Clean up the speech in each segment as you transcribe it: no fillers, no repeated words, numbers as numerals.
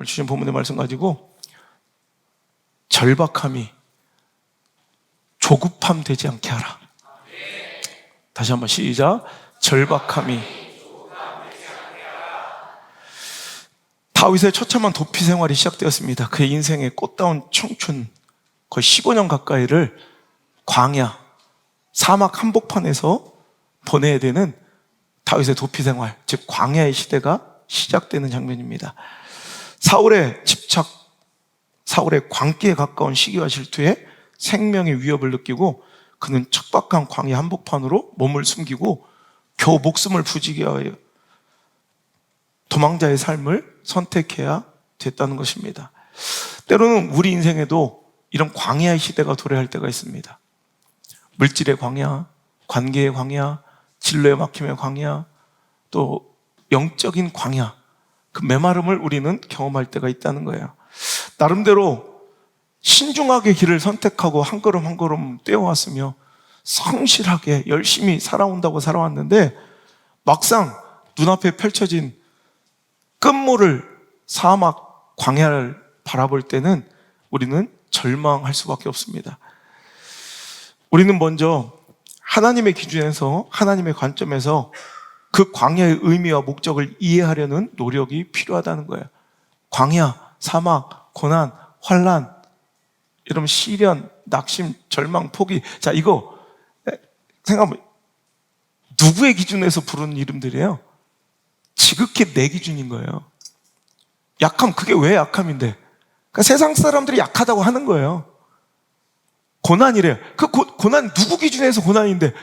오늘 주신 본문의 말씀 가지고 절박함이 조급함 되지 않게 하라. 다시 한번 시작. 절박함이. 다윗의 처참한 도피 생활이 시작되었습니다. 그의 인생의 꽃다운 청춘 거의 15년 가까이를 광야, 사막 한복판에서 보내야 되는 다윗의 도피 생활, 즉 광야의 시대가 시작되는 장면입니다. 사울의 집착, 사울의 광기에 가까운 시기와 질투에 생명의 위협을 느끼고 그는 척박한 광야 한복판으로 몸을 숨기고 겨우 목숨을 부지게 하여 도망자의 삶을 선택해야 됐다는 것입니다. 때로는 우리 인생에도 이런 광야의 시대가 도래할 때가 있습니다. 물질의 광야, 관계의 광야, 진로의 막힘의 광야, 또 영적인 광야, 그 메마름을 우리는 경험할 때가 있다는 거예요. 나름대로 신중하게 길을 선택하고 한 걸음 한 걸음 떼어왔으며 성실하게 열심히 살아온다고 살아왔는데 막상 눈앞에 펼쳐진 끝모를 사막 광야를 바라볼 때는 우리는 절망할 수밖에 없습니다. 우리는 먼저 하나님의 기준에서, 하나님의 관점에서 그 광야의 의미와 목적을 이해하려는 노력이 필요하다는 거예요. 광야, 사막, 고난, 환난, 여러분 시련, 낙심, 절망, 포기. 자, 이거 생각해보면 누구의 기준에서 부르는 이름들이에요? 지극히 내 기준인 거예요. 약함, 그게 왜 약함인데? 그러니까 세상 사람들이 약하다고 하는 거예요. 고난이래요. 그 고난 누구 기준에서 고난인데?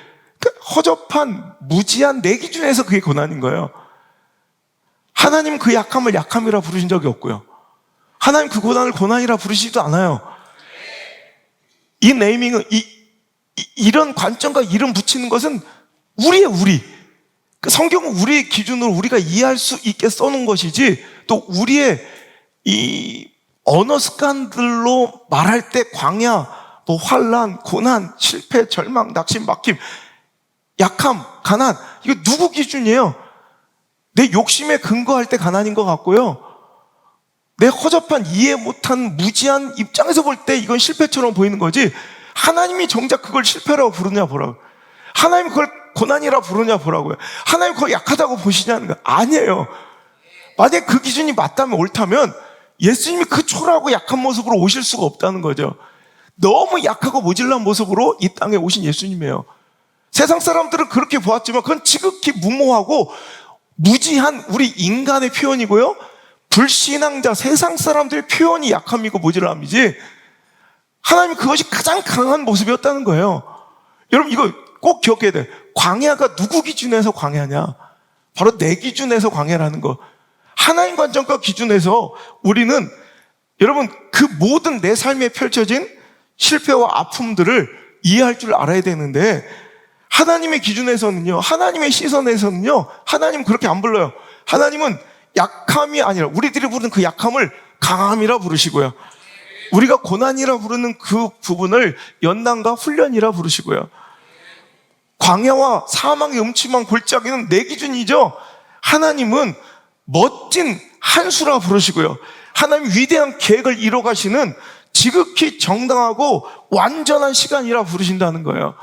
그 허접한, 무지한 내 기준에서 그게 고난인 거예요. 하나님 그 약함을 약함이라 부르신 적이 없고요. 하나님 그 고난을 고난이라 부르시지도 않아요. 이 네이밍은, 이런 관점과 이름 붙이는 것은 우리. 그 성경은 우리의 기준으로 우리가 이해할 수 있게 써놓은 것이지, 또 우리의 이 언어 습관들로 말할 때 광야, 뭐 환난, 고난, 실패, 절망, 낙심, 막힘, 약함, 가난, 이거 누구 기준이에요? 내 욕심에 근거할 때 가난인 것 같고요, 내 허접한 이해 못한 무지한 입장에서 볼 때 이건 실패처럼 보이는 거지, 하나님이 정작 그걸 실패라고 부르냐 보라고, 하나님이 그걸 고난이라 부르냐 보라고요. 하나님 그걸 약하다고 보시냐는 거 아니에요. 만약에 그 기준이 맞다면, 옳다면 예수님이 그 초라하고 약한 모습으로 오실 수가 없다는 거죠. 너무 약하고 모질란 모습으로 이 땅에 오신 예수님이에요. 세상 사람들은 그렇게 보았지만 그건 지극히 무모하고 무지한 우리 인간의 표현이고요, 불신앙자 세상 사람들의 표현이 약함이고 모질함이지, 하나님이 그것이 가장 강한 모습이었다는 거예요. 여러분 이거 꼭 기억해야 돼. 광야가 누구 기준에서 광야냐? 바로 내 기준에서 광야라는 거. 하나님 관점과 기준에서 우리는, 여러분, 그 모든 내 삶에 펼쳐진 실패와 아픔들을 이해할 줄 알아야 되는데, 하나님의 기준에서는요, 하나님의 시선에서는요, 하나님은 그렇게 안 불러요. 하나님은 약함이 아니라, 우리들이 부르는 그 약함을 강함이라 부르시고요, 우리가 고난이라 부르는 그 부분을 연단과 훈련이라 부르시고요, 광야와 사망의 음침한 골짜기는 내 기준이죠. 하나님은 멋진 한수라 부르시고요, 하나님 위대한 계획을 이뤄가시는 지극히 정당하고 완전한 시간이라 부르신다는 거예요.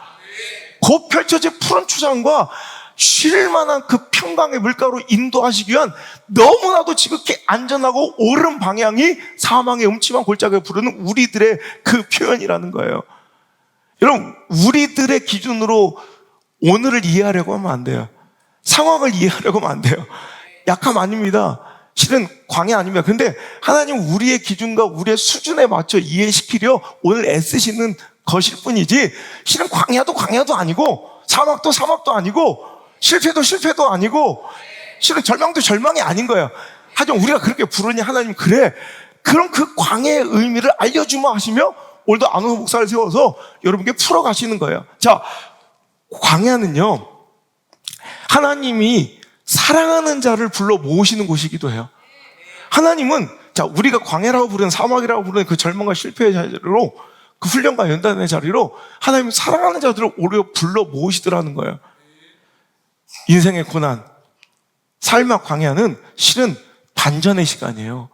곧 펼쳐진 푸른 초장과 쉴만한 그 평강의 물가로 인도하시기 위한 너무나도 지극히 안전하고 옳은 방향이 사망의 음침한 골짜기를 부르는 우리들의 그 표현이라는 거예요. 여러분, 우리들의 기준으로 오늘을 이해하려고 하면 안 돼요. 상황을 이해하려고 하면 안 돼요. 약함 아닙니다. 실은 광야 아닙니다. 근데 하나님 우리의 기준과 우리의 수준에 맞춰 이해시키려 오늘 애쓰시는 것일 뿐이지, 실은 광야도 아니고 사막도 아니고 실패도 아니고 실은 절망도 절망이 아닌 거예요. 하지만 우리가 그렇게 부르니 하나님 그래, 그럼 그 광야의 의미를 알려주마 하시며 오늘도 안호호 목사를 세워서 여러분께 풀어가시는 거예요. 자, 광야는요, 하나님이 사랑하는 자를 불러 모으시는 곳이기도 해요. 하나님은, 자, 우리가 광야라고 부르는, 사막이라고 부르는 그 절망과 실패의 자리로, 그 훈련과 연단의 자리로 하나님은 사랑하는 자들을 오히려 불러 모으시더라는 거예요. 인생의 고난, 삶의 광야는 실은 반전의 시간이에요.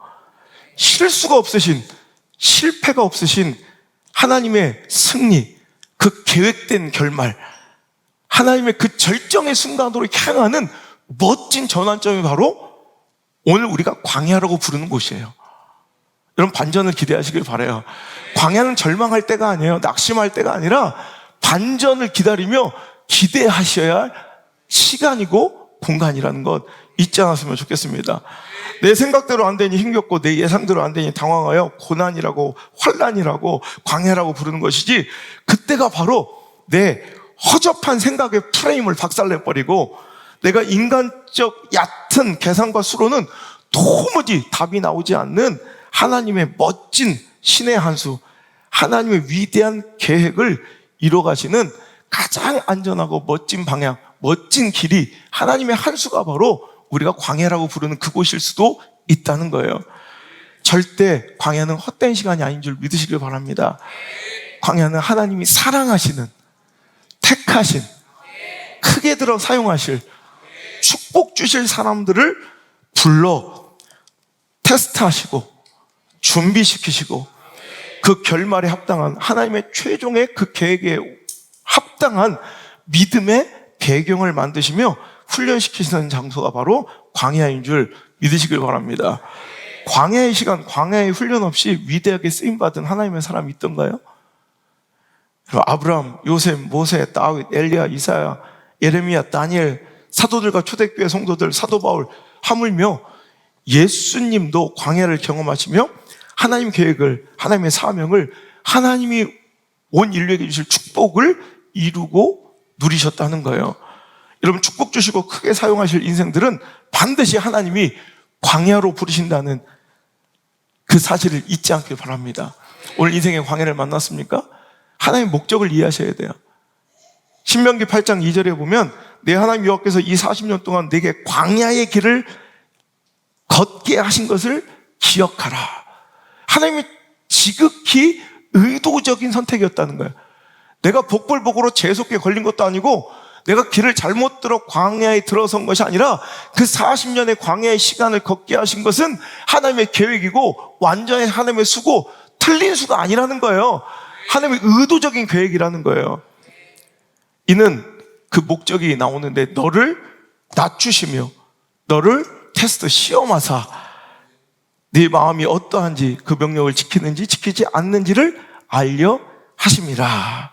실수가 없으신, 실패가 없으신 하나님의 승리, 그 계획된 결말, 하나님의 그 절정의 순간으로 향하는 멋진 전환점이 바로 오늘 우리가 광야라고 부르는 곳이에요. 여러분, 반전을 기대하시길 바라요. 광야는 절망할 때가 아니에요. 낙심할 때가 아니라 반전을 기다리며 기대하셔야 할 시간이고 공간이라는 것 잊지 않았으면 좋겠습니다. 내 생각대로 안 되니 힘겹고 내 예상대로 안 되니 당황하여 고난이라고, 환난이라고, 광야라고 부르는 것이지, 그때가 바로 내 허접한 생각의 프레임을 박살내버리고 내가 인간적 얕은 계산과 수로는 도무지 답이 나오지 않는 하나님의 멋진 신의 한 수, 하나님의 위대한 계획을 이뤄가시는 가장 안전하고 멋진 방향, 멋진 길이 하나님의 한 수가 바로 우리가 광야라고 부르는 그곳일 수도 있다는 거예요. 절대 광야는 헛된 시간이 아닌 줄 믿으시길 바랍니다. 광야는 하나님이 사랑하시는, 택하신, 크게 들어 사용하실, 축복 주실 사람들을 불러 테스트하시고 준비시키시고 그 결말에 합당한, 하나님의 최종의 그 계획에 합당한 믿음의 배경을 만드시며 훈련시키시는 장소가 바로 광야인 줄 믿으시길 바랍니다. 광야의 시간, 광야의 훈련 없이 위대하게 쓰임받은 하나님의 사람이 있던가요? 아브라함, 요셉, 모세, 다윗, 엘리야, 이사야, 예레미야, 다니엘, 사도들과 초대교회 성도들, 사도 바울, 하물며 예수님도 광야를 경험하시며 하나님 계획을, 하나님의 사명을, 하나님이 온 인류에게 주실 축복을 이루고 누리셨다는 거예요. 여러분, 축복 주시고 크게 사용하실 인생들은 반드시 하나님이 광야로 부르신다는 그 사실을 잊지 않길 바랍니다. 오늘 인생의 광야를 만났습니까? 하나님의 목적을 이해하셔야 돼요. 신명기 8장 2절에 보면 내 하나님 여호와께서 이 40년 동안 내게 광야의 길을 걷게 하신 것을 기억하라. 하나님이 지극히 의도적인 선택이었다는 거예요. 내가 복불복으로 재수없게 걸린 것도 아니고 내가 길을 잘못 들어 광야에 들어선 것이 아니라 그 40년의 광야의 시간을 걷게 하신 것은 하나님의 계획이고 완전히 하나님의 수고, 틀린 수가 아니라는 거예요. 하나님의 의도적인 계획이라는 거예요. 이는 그 목적이 나오는데 너를 낮추시며 너를 테스트, 시험하사 네 마음이 어떠한지, 그 명령을 지키는지 지키지 않는지를 알려 하심이라.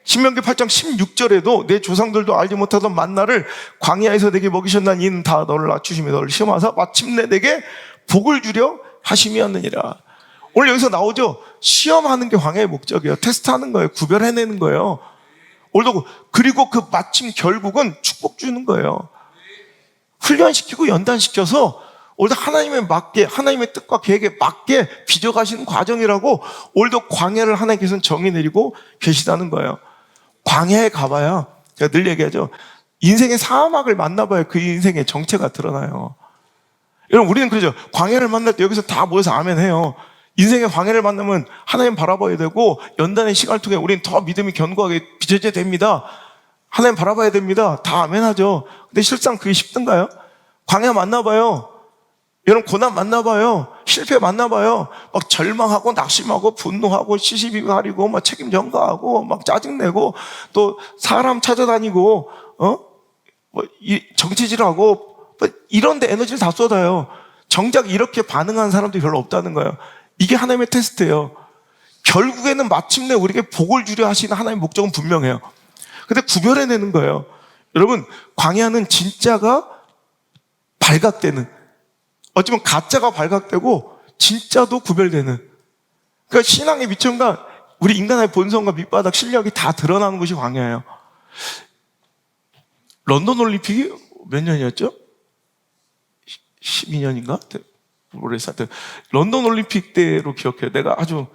신명기 8장 16절에도 내 조상들도 알지 못하던 만나를 광야에서 내게 먹이셨나니 이는 다 너를 낮추시며 너를 시험하사 마침내 내게 복을 주려 하심이었느니라. 오늘 여기서 나오죠. 시험하는 게 광야의 목적이에요. 테스트하는 거예요. 구별해내는 거예요. 오늘도 그리고 그 마침 결국은 축복 주는 거예요. 훈련시키고 연단시켜서 오늘도 하나님에 맞게, 하나님의 뜻과 계획에 맞게 빚어가시는 과정이라고 오늘도 광야를 하나님께서는 정의 내리고 계시다는 거예요. 광야에 가봐야, 제가 늘 얘기하죠. 인생의 사막을 만나봐야 그 인생의 정체가 드러나요. 여러분, 우리는 그러죠. 광야를 만날 때 여기서 다 모여서 아멘 해요. 인생의 광야를 만나면 하나님 바라봐야 되고 연단의 시간을 통해 우리는 더 믿음이 견고하게 빚어져야 됩니다. 하나님 바라봐야 됩니다. 다 아멘 하죠. 근데 실상 그게 쉽던가요? 광야 만나봐요. 여러분, 고난 만나봐요. 실패 만나봐요. 막 절망하고 낙심하고 분노하고 시시비 가리고 막 책임 전가하고 막 짜증내고 또 사람 찾아다니고 정치질하고 이런 데 에너지를 다 쏟아요. 정작 이렇게 반응하는 사람들이 별로 없다는 거예요. 이게 하나님의 테스트예요. 결국에는 마침내 우리에게 복을 주려 하시는 하나님의 목적은 분명해요. 근데 구별해내는 거예요. 여러분, 광야는 진짜가 발각되는, 어쩌면 가짜가 발각되고 진짜도 구별되는, 그러니까 신앙의 미천과 우리 인간의 본성과 밑바닥 실력이 다 드러나는 것이 광야예요. 런던 올림픽이 몇 년이었죠? 12년인가? 모르겠어요. 런던 올림픽 때로 기억해요. 내가 아주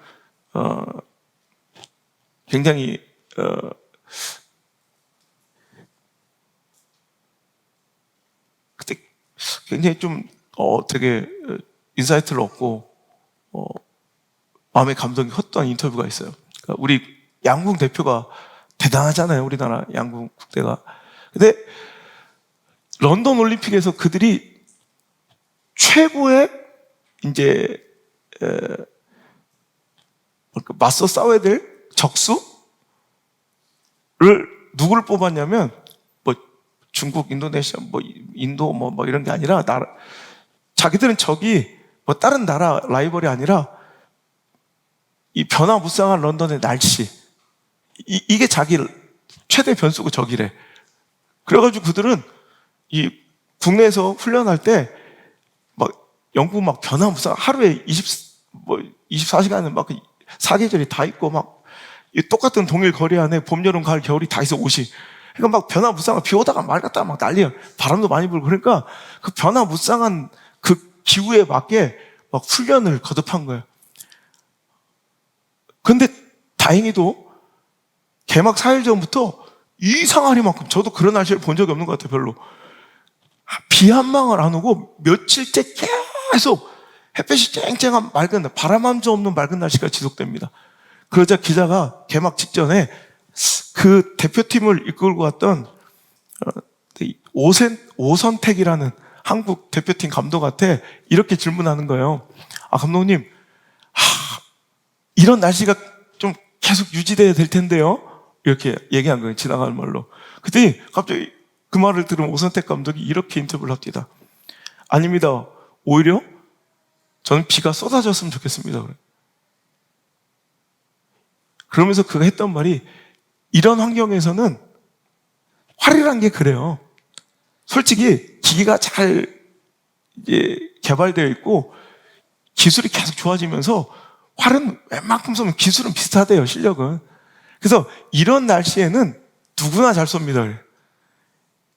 굉장히 그때 굉장히 좀 되게 인사이트를 얻고 마음의 감동이 컸던 인터뷰가 있어요. 그러니까 우리 양궁 대표가 대단하잖아요. 우리나라 양궁 국대가. 근데 런던 올림픽에서 그들이 최고의 이제 맞서 싸워야 될 적수를 누구를 뽑았냐면 뭐 중국, 인도네시아, 뭐 인도 뭐 이런 게 아니라 자기들은 적이 뭐 다른 나라 라이벌이 아니라 이 변화무쌍한 런던의 날씨, 이게 자기 최대 변수고 적이래. 그래가지고 그들은 이 국내에서 훈련할 때 막 영국 막 변화무쌍 하루에 24시간은 막 사계절이 다 있고 막 똑같은 동일 거리 안에 봄, 여름, 가을, 겨울이 다 있어 옷이. 그러니까 막 변화무쌍한 비 오다가 맑았다가 막 난리야. 바람도 많이 불고 그러니까 그 변화무쌍한 그 기후에 맞게 막 훈련을 거듭한 거예요. 근데 다행히도 개막 4일 전부터 이상하리만큼 저도 그런 날씨를 본 적이 없는 것 같아요. 별로. 비 한 방울 안 오고 며칠째 계속 햇볕이 쨍쨍한 맑은 날, 바람 한 점 없는 맑은 날씨가 지속됩니다. 그러자 기자가 개막 직전에 그 대표팀을 이끌고 갔던 오선택이라는 한국 대표팀 감독한테 이렇게 질문하는 거예요. 아, 감독님, 이런 날씨가 좀 계속 유지돼야 될 텐데요? 이렇게 얘기한 거예요. 지나가는 말로. 그랬더니 갑자기 그 말을 들은 오선택 감독이 이렇게 인터뷰를 합니다. 아닙니다. 오히려 저는 비가 쏟아졌으면 좋겠습니다. 그러면서 그가 했던 말이 이런 환경에서는 활이란 게 그래요. 솔직히 기기가 잘 이제 개발되어 있고 기술이 계속 좋아지면서 활은 웬만큼 쏘면 기술은 비슷하대요, 실력은. 그래서 이런 날씨에는 누구나 잘 쏩니다.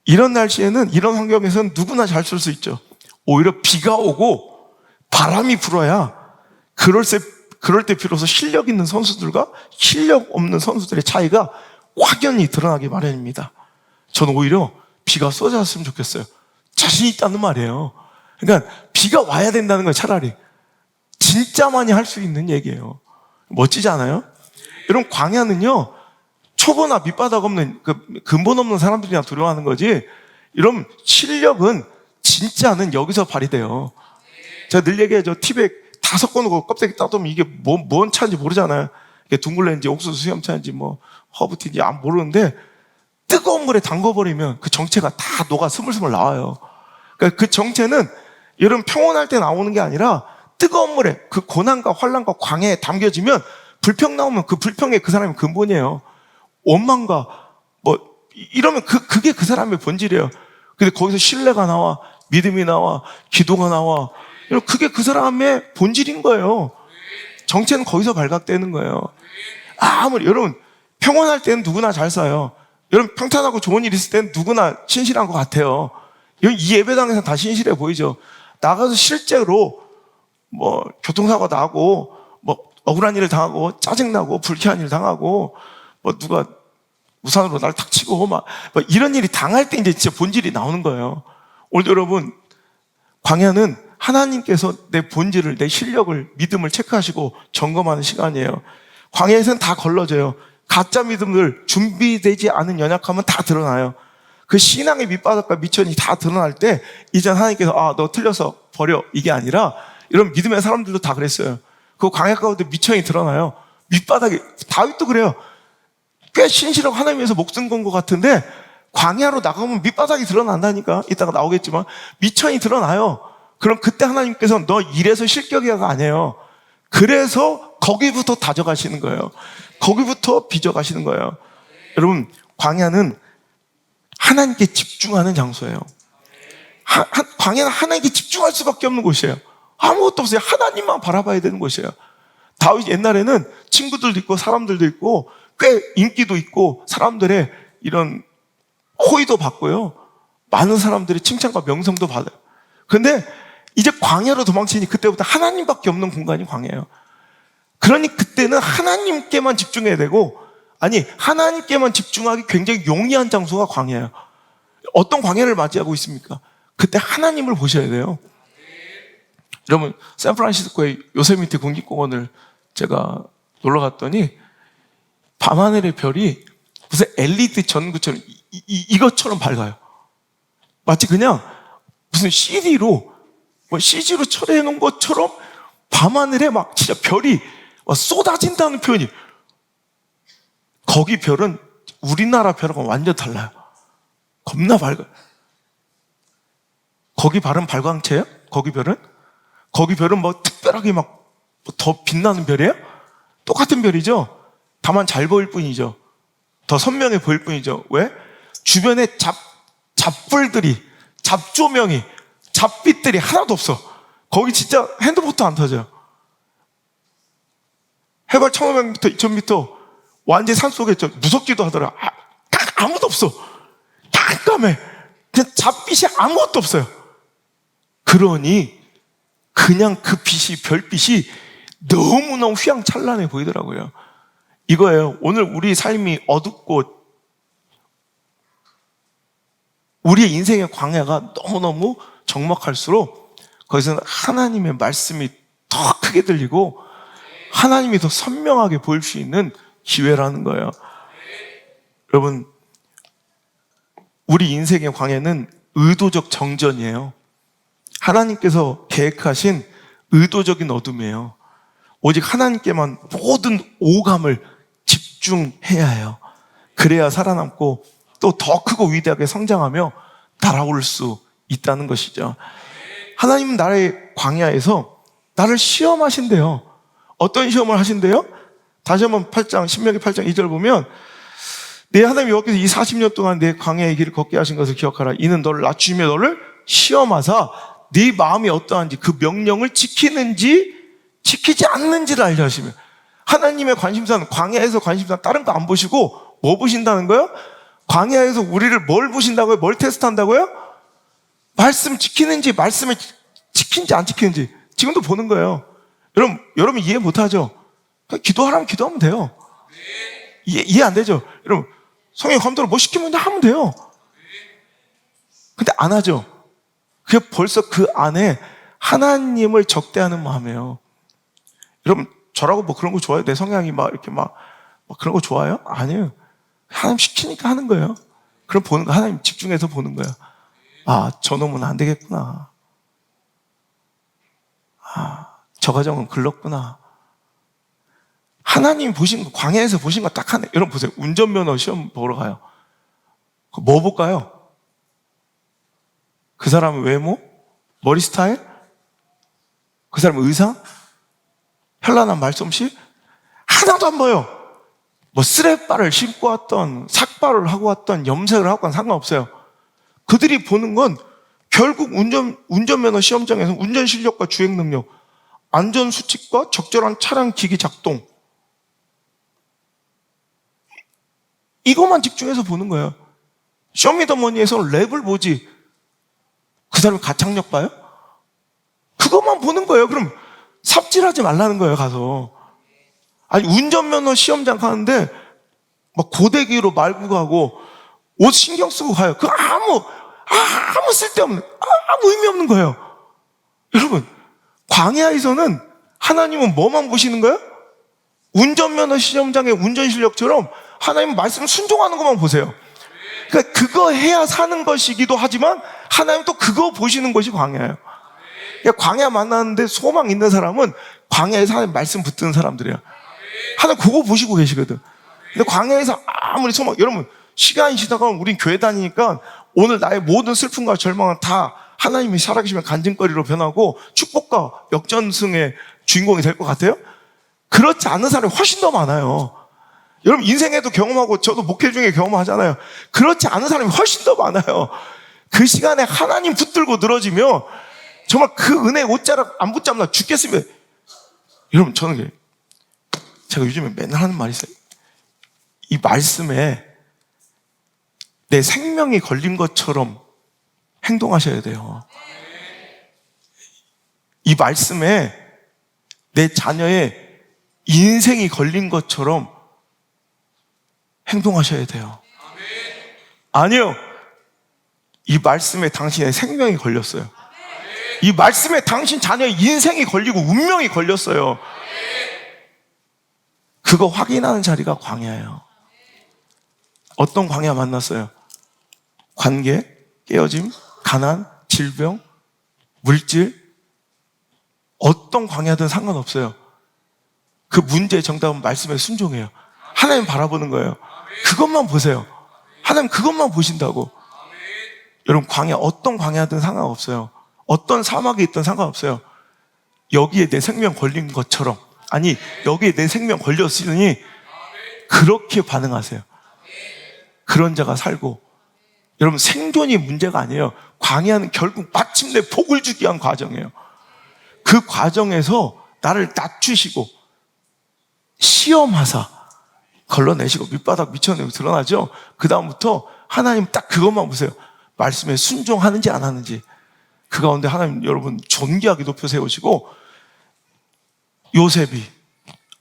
이런 날씨에는, 이런 환경에서는 누구나 잘 쏠 수 있죠. 오히려 비가 오고 바람이 불어야 그럴 때 비로소 실력 있는 선수들과 실력 없는 선수들의 차이가 확연히 드러나기 마련입니다. 저는 오히려 비가 쏟아졌으면 좋겠어요. 자신 있다는 말이에요. 그러니까 비가 와야 된다는 거예요, 차라리. 진짜 많이 할 수 있는 얘기예요. 멋지지 않아요? 여러분, 광야는요, 초보나 밑바닥 없는, 근본 없는 사람들이나 두려워하는 거지, 이런 실력은 진짜는 여기서 발휘돼요. 제가 늘 얘기하죠. 티백 다 섞어놓고 껍데기 따두면 이게 뭔 차인지 모르잖아요. 이게 둥글레인지 옥수수 수염차인지 뭐 허브티인지 안 모르는데 뜨거운 물에 담궈버리면 그 정체가 다 녹아 스물스물 나와요. 그러니까 그 정체는 여러분 평온할 때 나오는 게 아니라 뜨거운 물에 그 고난과 환난과 광야에 담겨지면 불평 나오면 그 불평에 그 사람이 근본이에요. 원망과 뭐 이러면 그게 그 사람의 본질이에요. 근데 거기서 신뢰가 나와, 믿음이 나와, 기도가 나와. 그게 그 사람의 본질인 거예요. 정체는 거기서 발각되는 거예요. 아무리 여러분 평온할 때는 누구나 잘 사요. 여러분 평탄하고 좋은 일 있을 때는 누구나 신실한 것 같아요. 이 예배당에서 다 신실해 보이죠. 나가서 실제로 뭐 교통사고 나고 뭐 억울한 일을 당하고 짜증나고 불쾌한 일을 당하고 뭐 누가 우산으로 날 탁 치고 막 이런 일이 당할 때 이제 진짜 본질이 나오는 거예요. 오늘 여러분 광야는 하나님께서 내 본질을, 내 실력을, 믿음을 체크하시고 점검하는 시간이에요. 광야에서는 다 걸러져요. 가짜 믿음들, 준비되지 않은 연약함은 다 드러나요. 그 신앙의 밑바닥과 미천이 다 드러날 때 이제 하나님께서 너 틀려서 버려, 이게 아니라 이런 믿음의 사람들도 다 그랬어요. 그 광야 가운데 미천이 드러나요. 밑바닥에 다윗도 그래요. 꽤 신실하고 하나님 위해서 목숨 건 것 같은데 광야로 나가면 밑바닥이 드러난다니까. 이따가 나오겠지만 미천이 드러나요. 그럼 그때 하나님께서 너 이래서 실격이야가 아니에요. 그래서 거기부터 다져가시는 거예요. 거기부터 빚어가시는 거예요. 여러분 광야는 하나님께 집중하는 장소예요. 광야는 하나님께 집중할 수밖에 없는 곳이에요. 아무것도 없어요. 하나님만 바라봐야 되는 곳이에요. 다윗 옛날에는 친구들도 있고 사람들도 있고 꽤 인기도 있고 사람들의 이런 호의도 받고요. 많은 사람들의 칭찬과 명성도 받아요. 근데 이제 광야로 도망치니 그때부터 하나님밖에 없는 공간이 광야예요. 그러니 그때는 하나님께만 집중해야 되고, 아니 하나님께만 집중하기 굉장히 용이한 장소가 광야예요. 어떤 광야를 맞이하고 있습니까? 그때 하나님을 보셔야 돼요. 여러분 샌프란시스코의 요세미티 국립공원을 제가 놀러 갔더니 밤하늘의 별이 무슨 LED 전구처럼 이것처럼 밝아요. 마치 그냥 무슨 CD로 뭐 CG로 처리해 놓은 것처럼 밤하늘에 막 진짜 별이 쏟아진다는 표현이, 거기 별은 우리나라 별하고 완전 달라요. 겁나 밝아요. 거기 별은 발광체예요? 거기 별은? 거기 별은 뭐 특별하게 막 더 빛나는 별이에요? 똑같은 별이죠? 다만 잘 보일 뿐이죠. 더 선명해 보일 뿐이죠. 왜? 주변에 잡불들이, 잡조명이, 잡빛들이 하나도 없어. 거기 진짜 핸드폰도 안 터져요. 해발 1500m, 2000m 완전 산속에 무섭기도 하더라. 아무도 없어. 깜깜해. 그냥 잡빛이 아무것도 없어요. 그러니 그냥 그 빛이, 별빛이 너무너무 휘황찬란해 보이더라고요. 이거예요. 오늘 우리 삶이 어둡고 우리의 인생의 광야가 너무너무 적막할수록 거기서는 하나님의 말씀이 더 크게 들리고 하나님이 더 선명하게 보일 수 있는 기회라는 거예요. 여러분, 우리 인생의 광야는 의도적 정전이에요. 하나님께서 계획하신 의도적인 어둠이에요. 오직 하나님께만 모든 오감을 집중해야 해요. 그래야 살아남고 또 더 크고 위대하게 성장하며 날아올 수 있다는 것이죠. 하나님은 나의 광야에서 나를 시험하신대요. 어떤 시험을 하신대요? 다시 한번 8장, 신명기 8장 2절 보면, 내 하나님 여호와께서 이 40년 동안 내 광야의 길을 걷게 하신 것을 기억하라. 이는 너를 낮추며 너를 시험하사 네 마음이 어떠한지 그 명령을 지키는지 지키지 않는지를 알려 하시며, 하나님의 관심사는 광야에서 관심사 다른 거 안 보시고 뭐 보신다는 거예요? 광야에서 우리를 뭘 보신다고요? 뭘 테스트한다고요? 말씀 지키는지, 말씀을 지키는지 안 지키는지 지금도 보는 거예요. 여러분 이해 못하죠? 기도하라면 기도하면 돼요. 이해 안 되죠? 여러분, 성령 감독을 뭐 시키면 하면 돼요. 근데 안 하죠? 그게 벌써 그 안에 하나님을 적대하는 마음이에요. 여러분, 저라고 뭐 그런 거 좋아해요? 내 성향이 막 이렇게 막 그런 거 좋아해요? 아니에요. 하나님 시키니까 하는 거예요. 그럼 보는 거, 하나님 집중해서 보는 거예요. 아, 저놈은 안 되겠구나. 아, 저 가정은 글렀구나. 하나님 보신 거, 광야에서 보신 거 딱 하네. 여러분 보세요. 운전면허 시험 보러 가요. 뭐 볼까요? 그 사람의 외모? 머리 스타일? 그 사람의 의상? 현란한 말솜씨? 하나도 안 보여. 뭐 쓰레빠를 신고 왔던, 삭발을 하고 왔던, 염색을 하고 왔던 상관없어요. 그들이 보는 건 결국 운전면허 시험장에서 운전 실력과 주행 능력, 안전 수칙과 적절한 차량 기기 작동, 이것만 집중해서 보는 거예요. 쇼미더머니에서는 랩을 보지 그 사람이 가창력 봐요? 그것만 보는 거예요. 그럼 삽질하지 말라는 거예요. 가서. 아니, 운전면허 시험장 가는데 막 고데기로 말고 가고 옷 신경 쓰고 가요. 그 아무 쓸데없는, 아무 의미 없는 거예요. 여러분, 광야에서는 하나님은 뭐만 보시는 거예요? 운전면허 시험장의 운전 실력처럼 하나님은 말씀 순종하는 것만 보세요. 그러니까 그거 해야 사는 것이기도 하지만 하나님 또 그거 보시는 것이 광야예요. 그러니까 광야 만나는데 소망 있는 사람은 광야에서 하나님 말씀 붙드는 사람들이에요. 하나님 그거 보시고 계시거든. 근데 광야에서 아무리 소망, 여러분 시간이 지나가면 우린 교회 다니니까 오늘 나의 모든 슬픔과 절망은 다 하나님이 살아계시면 간증거리로 변하고 축복과 역전승의 주인공이 될 것 같아요? 그렇지 않은 사람이 훨씬 더 많아요. 여러분 인생에도 경험하고 저도 목회 중에 경험하잖아요. 그렇지 않은 사람이 훨씬 더 많아요. 그 시간에 하나님 붙들고 늘어지면 정말 그 은혜의 옷자락 안 붙잡나 죽겠으면. 여러분 저는 제가 요즘에 맨날 하는 말이 있어요. 이 말씀에 내 생명이 걸린 것처럼 행동하셔야 돼요. 이 말씀에 내 자녀의 인생이 걸린 것처럼 행동하셔야 돼요. 아니요. 이 말씀에 당신의 생명이 걸렸어요. 이 말씀에 당신 자녀의 인생이 걸리고 운명이 걸렸어요. 그거 확인하는 자리가 광야예요. 어떤 광야 만났어요? 관계, 깨어짐, 가난, 질병, 물질, 어떤 광야든 상관없어요. 그 문제의 정답은 말씀에 순종해요. 하나님 바라보는 거예요. 그것만 보세요. 하나님 그것만 보신다고. 여러분, 광야, 어떤 광야든 상관없어요. 어떤 사막에 있든 상관없어요. 여기에 내 생명 걸린 것처럼, 아니 여기에 내 생명 걸렸으니 그렇게 반응하세요. 그런 자가 살고. 여러분, 생존이 문제가 아니에요. 광야는 결국 마침내 복을 주기 위한 과정이에요. 그 과정에서 나를 낮추시고 시험하사 걸러내시고 밑바닥 미쳐내고 드러나죠. 그 다음부터 하나님 딱 그것만 보세요. 말씀에 순종하는지 안 하는지. 그 가운데 하나님 여러분 존귀하게 높여 세우시고, 요셉이,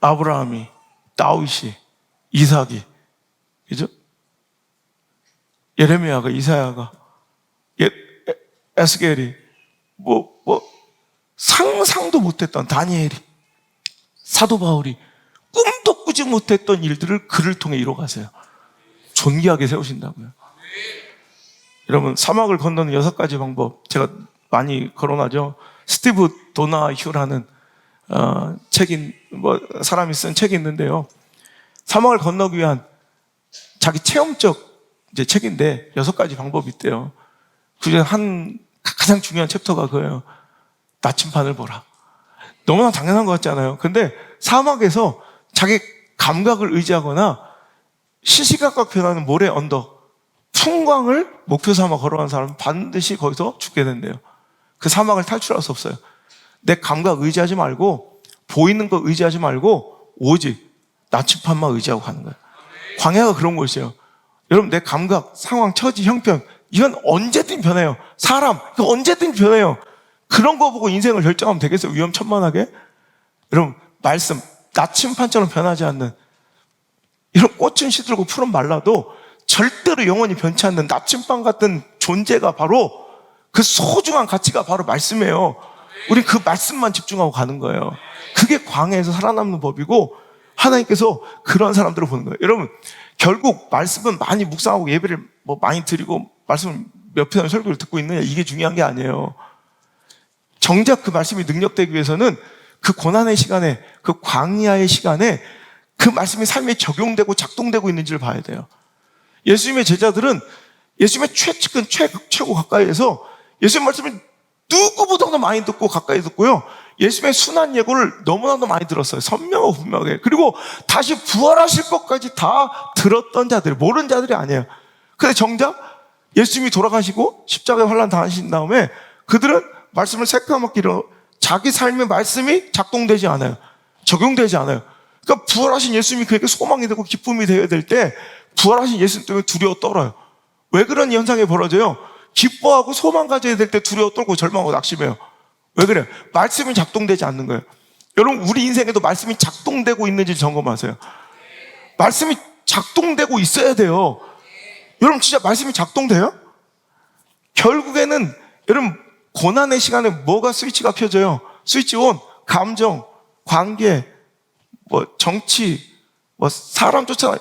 아브라함이, 다윗이, 이삭이, 그죠? 예레미야가, 이사야가, 에스겔이, 상상도 못했던 다니엘이, 사도 바울이 꿈도 꾸지 못했던 일들을 그를 통해 이뤄가세요. 존귀하게 세우신다고요. 여러분, 사막을 건너는 6가지 방법, 제가 많이 거론하죠. 스티브 도나휴라는 사람이 쓴 책이 있는데요. 사막을 건너기 위한 자기 체험적 책인데 6가지 방법이 있대요. 그중에 가장 중요한 챕터가 그거예요. 나침반을 보라. 너무나 당연한 것 같지 않아요? 근데 사막에서 자기 감각을 의지하거나 시시각각 변하는 모래 언덕, 풍광을 목표 삼아 걸어가는 사람은 반드시 거기서 죽게 된대요. 그 사막을 탈출할 수 없어요. 내 감각 의지하지 말고, 보이는 거 의지하지 말고 오직 나침반만 의지하고 가는 거예요. 광야가 그런 곳이에요. 여러분, 내 감각, 상황, 처지, 형편, 이건 언제든 변해요. 사람, 이거 언제든 변해요. 그런 거 보고 인생을 결정하면 되겠어요? 위험천만하게? 여러분, 말씀, 나침반처럼 변하지 않는, 이런 꽃은 시들고 풀은 말라도 절대로 영원히 변치 않는 나침반 같은 존재가 바로, 그 소중한 가치가 바로 말씀이에요. 우리 그 말씀만 집중하고 가는 거예요. 그게 광야에서 살아남는 법이고, 하나님께서 그런 사람들을 보는 거예요. 여러분, 결국 말씀은 많이 묵상하고 예배를 많이 드리고 말씀을 몇 편의 설교를 듣고 있느냐, 이게 중요한 게 아니에요. 정작 그 말씀이 능력되기 위해서는 그 고난의 시간에, 그 광야의 시간에 그 말씀이 삶에 적용되고 작동되고 있는지를 봐야 돼요. 예수님의 제자들은 예수님의 최고 가까이에서 예수님의 말씀을 누구보다도 많이 듣고 가까이 듣고요, 예수님의 순한 예고를 너무나도 많이 들었어요. 선명하고 분명하게. 그리고 다시 부활하실 것까지 다 들었던 자들, 모르는 자들이 아니에요. 근데 정작 예수님이 돌아가시고 십자가에 환난 당하신 다음에 그들은 말씀을 새까맣기로 자기 삶의 말씀이 작동되지 않아요. 적용되지 않아요. 그러니까 부활하신 예수님이 그에게 소망이 되고 기쁨이 되어야 될 때 부활하신 예수님 때문에 두려워 떨어요. 왜 그런 현상이 벌어져요? 기뻐하고 소망 가져야 될 때 두려워 떨고 절망하고 낙심해요. 왜 그래요? 말씀이 작동되지 않는 거예요. 여러분, 우리 인생에도 말씀이 작동되고 있는지 점검하세요. 말씀이 작동되고 있어야 돼요. 여러분, 진짜 말씀이 작동돼요? 결국에는 여러분, 고난의 시간에 뭐가 스위치가 켜져요? 스위치 온, 감정, 관계, 정치, 사람 쫓아,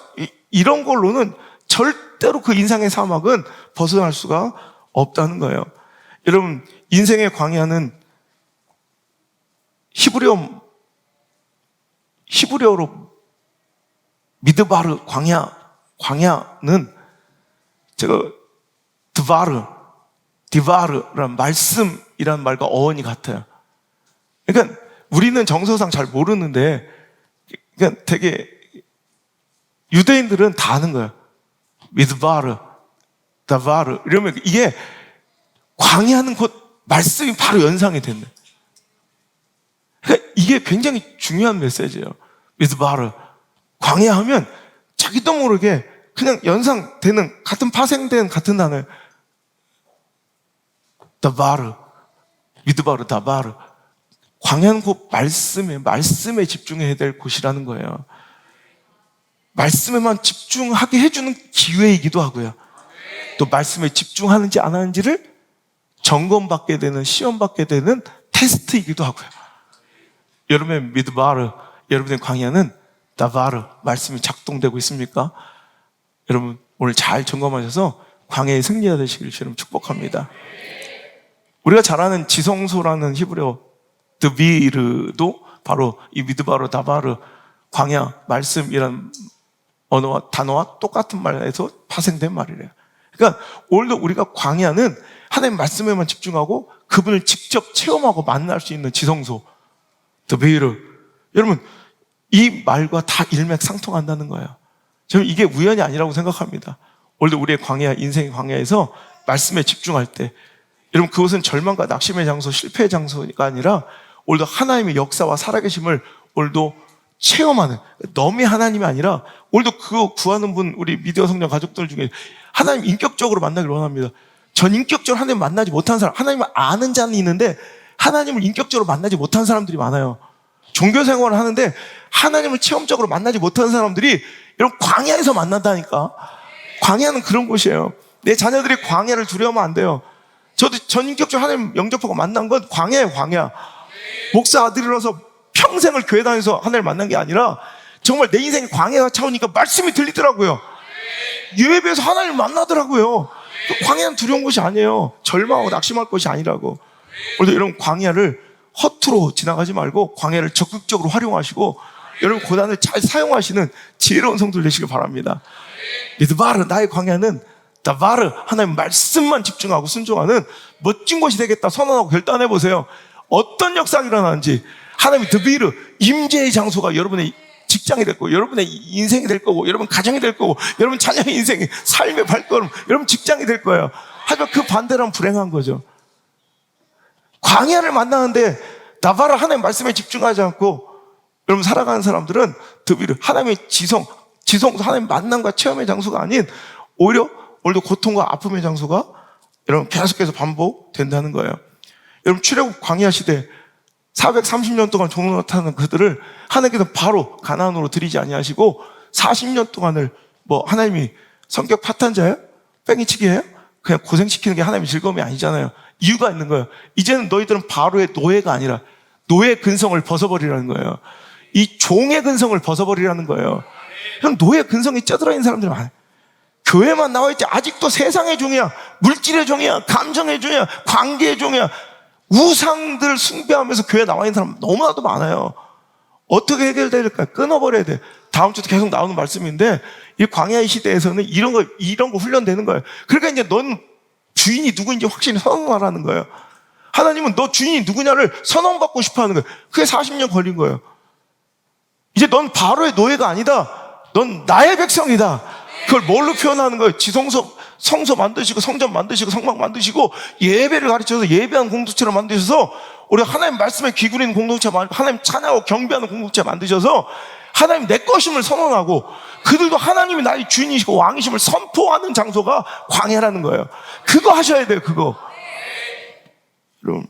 이런 걸로는 절대로 그 인생의 사막은 벗어날 수가 없다는 거예요. 여러분, 인생의 광야는 히브리어로 미드바르, 광야는 디바르란 말씀이란 말과 어원이 같아요. 그러니까 우리는 정서상 잘 모르는데, 그러니까 되게 유대인들은 다 아는 거예요. 미드바르, 다바르 이러면 이게 광야는 곧 말씀이 바로 연상이 된대. 그러니까 이게 굉장히 중요한 메시지예요. 미드바르, 광야하면 자기도 모르게 그냥 연상되는, 같은 파생된 같은 단어예요. 다바르, 미드바르, 다바르. 광야는 곧 말씀에 집중해야 될 곳이라는 거예요. 말씀에만 집중하게 해주는 기회이기도 하고요. 또 말씀에 집중하는지 안 하는지를 점검받게 되는, 시험받게 되는 테스트이기도 하고요. 여러분의 미드바르, 여러분의 광야는 다바르, 말씀이 작동되고 있습니까? 여러분, 오늘 잘 점검하셔서 광야의 승리자 되시기를 주님 축복합니다. 우리가 잘 아는 지성소라는 히브리어 드비르도 바로 이 미드바르 다바르 광야 말씀이라는 언어와 단어와 똑같은 말에서 파생된 말이래요. 그러니까 오늘도 우리가 광야는 하나님 말씀에만 집중하고 그분을 직접 체험하고 만날 수 있는 지성소 드비르. 여러분 이 말과 다 일맥상통한다는 거예요. 저는 이게 우연이 아니라고 생각합니다. 오늘도 우리의 광야, 인생의 광야에서 말씀에 집중할 때 여러분 그것은 절망과 낙심의 장소, 실패의 장소가 아니라 오늘도 하나님의 역사와 살아계심을 오늘도 체험하는, 너의 하나님이 아니라 오늘도 그거 구하는 분, 우리 미디어 성령 가족들 중에 하나님 인격적으로 만나기를 원합니다. 전 인격적으로 하나님 만나지 못한 사람, 하나님을 아는 자는 있는데 하나님을 인격적으로 만나지 못한 사람들이 많아요. 종교 생활을 하는데 하나님을 체험적으로 만나지 못한 사람들이 여러분 광야에서 만난다니까. 광야는 그런 곳이에요. 내 자녀들이 광야를 두려워하면 안 돼요. 저도 전 인격적으로 하나님 영접하고 만난 건 광야예요, 광야. 목사 아들이라서 평생을 교회 다니면서 하나님을 만난 게 아니라 정말 내 인생이 광야가 차오니까 말씀이 들리더라고요. 예배에서 하나님을 만나더라고요. 광야는 두려운 곳이 아니에요. 절망하고 낙심할 곳이 아니라고. 오늘도 여러분 광야를 허투루 지나가지 말고 광야를 적극적으로 활용하시고 여러분 고난을 잘 사용하시는 지혜로운 성도들 되시길 바랍니다. 미드바르 나의 광야는 다바르 하나님 말씀만 집중하고 순종하는 멋진 곳이 되겠다 선언하고 결단해보세요. 어떤 역사가 일어나는지 하나님의 드비르 임재의 장소가 여러분의 직장이 될 거고 여러분의 인생이 될 거고 여러분 가정이 될 거고 여러분 자녀의 인생이 삶의 발걸음 여러분 직장이 될 거예요. 하지만 그 반대로는 불행한 거죠. 광야를 만나는데 나바라 하나님 말씀에 집중하지 않고 여러분 살아가는 사람들은 드비르 하나님의 지성 하나님 만남과 체험의 장소가 아닌 오히려 오늘도 고통과 아픔의 장소가 여러분 계속해서 반복된다는 거예요. 여러분 출애굽 광야 시대 430년 동안 종노릇하는 그들을 하나님께서 바로 가나안으로 들이지 아니하시고 40년 동안을 뭐 하나님이 성격 파탄자예요? 뺑이치기예요? 그냥 고생시키는 게 하나님의 즐거움이 아니잖아요. 이유가 있는 거예요. 이제는 너희들은 바로의 노예가 아니라 노예 근성을 벗어버리라는 거예요. 이 종의 근성을 벗어버리라는 거예요. 형 노예 근성이 쩌들어 있는 사람들이 많아요. 교회만 나와있지 아직도 세상의 종이야, 물질의 종이야, 감정의 종이야, 관계의 종이야. 우상들 숭배하면서 교회에 나와 있는 사람 너무나도 많아요. 어떻게 해결될까요? 끊어버려야 돼. 다음 주도 계속 나오는 말씀인데 이 광야의 시대에서는 이런 거 훈련되는 거예요. 그러니까 이제 넌 주인이 누구인지 확실히 선언하라는 거예요. 하나님은 너 주인이 누구냐를 선언받고 싶어 하는 거예요. 그게 40년 걸린 거예요. 이제 넌 바로의 노예가 아니다. 넌 나의 백성이다. 그걸 뭘로 표현하는 거예요? 성소 만드시고 성전 만드시고 성막 만드시고 예배를 가르쳐서 예배하는 공동체를 만드셔서 우리 하나님 말씀에 귀기울이는 공동체 만들고 하나님 찬양하고 경배하는 공동체 만드셔서 하나님 내 것임을 선언하고 그들도 하나님이 나의 주인이시고 왕이심을 선포하는 장소가 광야라는 거예요. 그거 하셔야 돼요. 그거. 여러분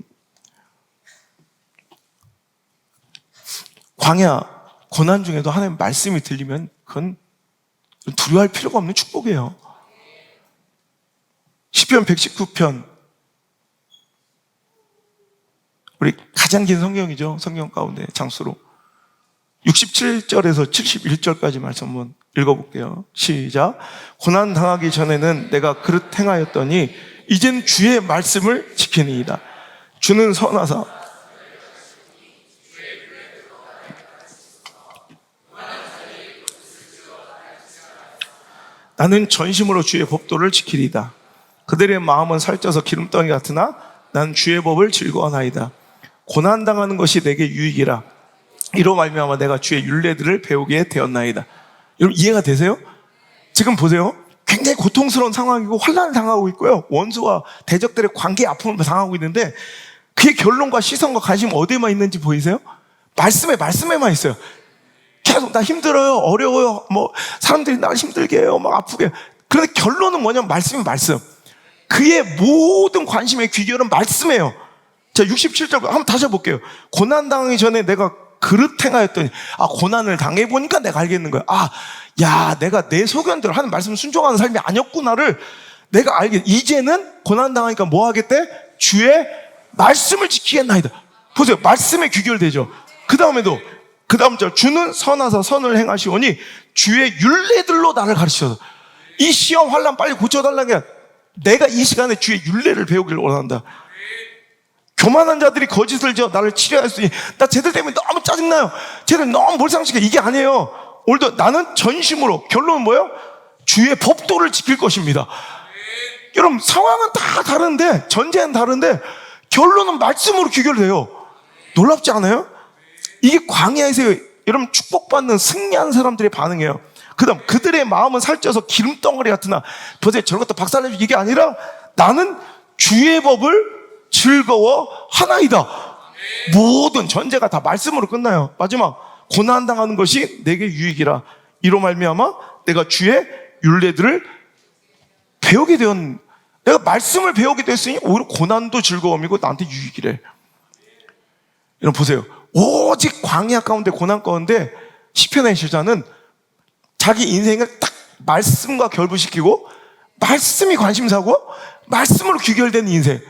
광야 고난 중에도 하나님 말씀이 들리면 그건 두려워할 필요가 없는 축복이에요. 시편 119편 우리 가장 긴 성경이죠. 성경 가운데 장수로 67절에서 71절까지 말씀 한번 읽어볼게요. 시작. 고난 당하기 전에는 내가 그릇 행하였더니 이젠 주의 말씀을 지키니이다. 주는 선하사 나는 전심으로 주의 법도를 지키리다. 그들의 마음은 살쪄서 기름덩이 같으나 난 주의 법을 즐거워하나이다. 고난당하는 것이 내게 유익이라. 이로 말미암아 내가 주의 율례들을 배우게 되었나이다. 여러분 이해가 되세요? 지금 보세요. 굉장히 고통스러운 상황이고 환난을 당하고 있고요. 원수와 대적들의 관계의 아픔을 당하고 있는데 그의 결론과 시선과 관심 어디에만 있는지 보이세요? 말씀에만 있어요. 계속 나 힘들어요, 어려워요, 뭐 사람들이 나를 힘들게 해요, 막 아프게. 그런데 결론은 뭐냐면 말씀. 그의 모든 관심의 귀결은 말씀이에요. 자, 67절 한번 다시 해볼게요. 고난 당하기 전에 내가 그릇 행하였더니 고난을 당해보니까 내가 알겠는 거야. 내가 내 소견대로 하는 말씀 순종하는 삶이 아니었구나를 내가 알겠. 이제는 고난 당하니까 뭐 하겠대? 주의 말씀을 지키겠나이다. 보세요, 말씀에 귀결되죠. 그 다음 절 주는 선하사 선을 행하시오니 주의 율례들로 나를 가르치셔서 이 시험 환난 빨리 고쳐달라는 게 내가 이 시간에 주의 율례를 배우기를 원한다. 교만한 자들이 거짓을 지어 나를 치료하였으니 나 쟤들 때문에 너무 짜증나요. 쟤들 너무 몰상식해. 이게 아니에요. 오늘도 나는 전심으로, 결론은 뭐예요? 주의 법도를 지킬 것입니다. 여러분, 상황은 다 다른데, 전제는 다른데 결론은 말씀으로 귀결돼요. 놀랍지 않아요? 이게 광야에서 여러분 축복받는 승리한 사람들의 반응이에요. 그 다음 그들의 마음은 살쪄서 기름덩어리 같으나 도대체 저것도 박살내주기, 이게 아니라 나는 주의 법을 즐거워하나이다. 모든 전제가 다 말씀으로 끝나요. 마지막, 고난당하는 것이 내게 유익이라. 이로 말미암아 내가 주의 율례들을 배우게 되었, 내가 말씀을 배우게 됐으니 오히려 고난도 즐거움이고 나한테 유익이래. 여러분 보세요. 오직 광야 가운데, 고난 가운데 시편의 저자는 자기 인생을 딱 말씀과 결부시키고 말씀이 관심사고 말씀으로 귀결된 인생.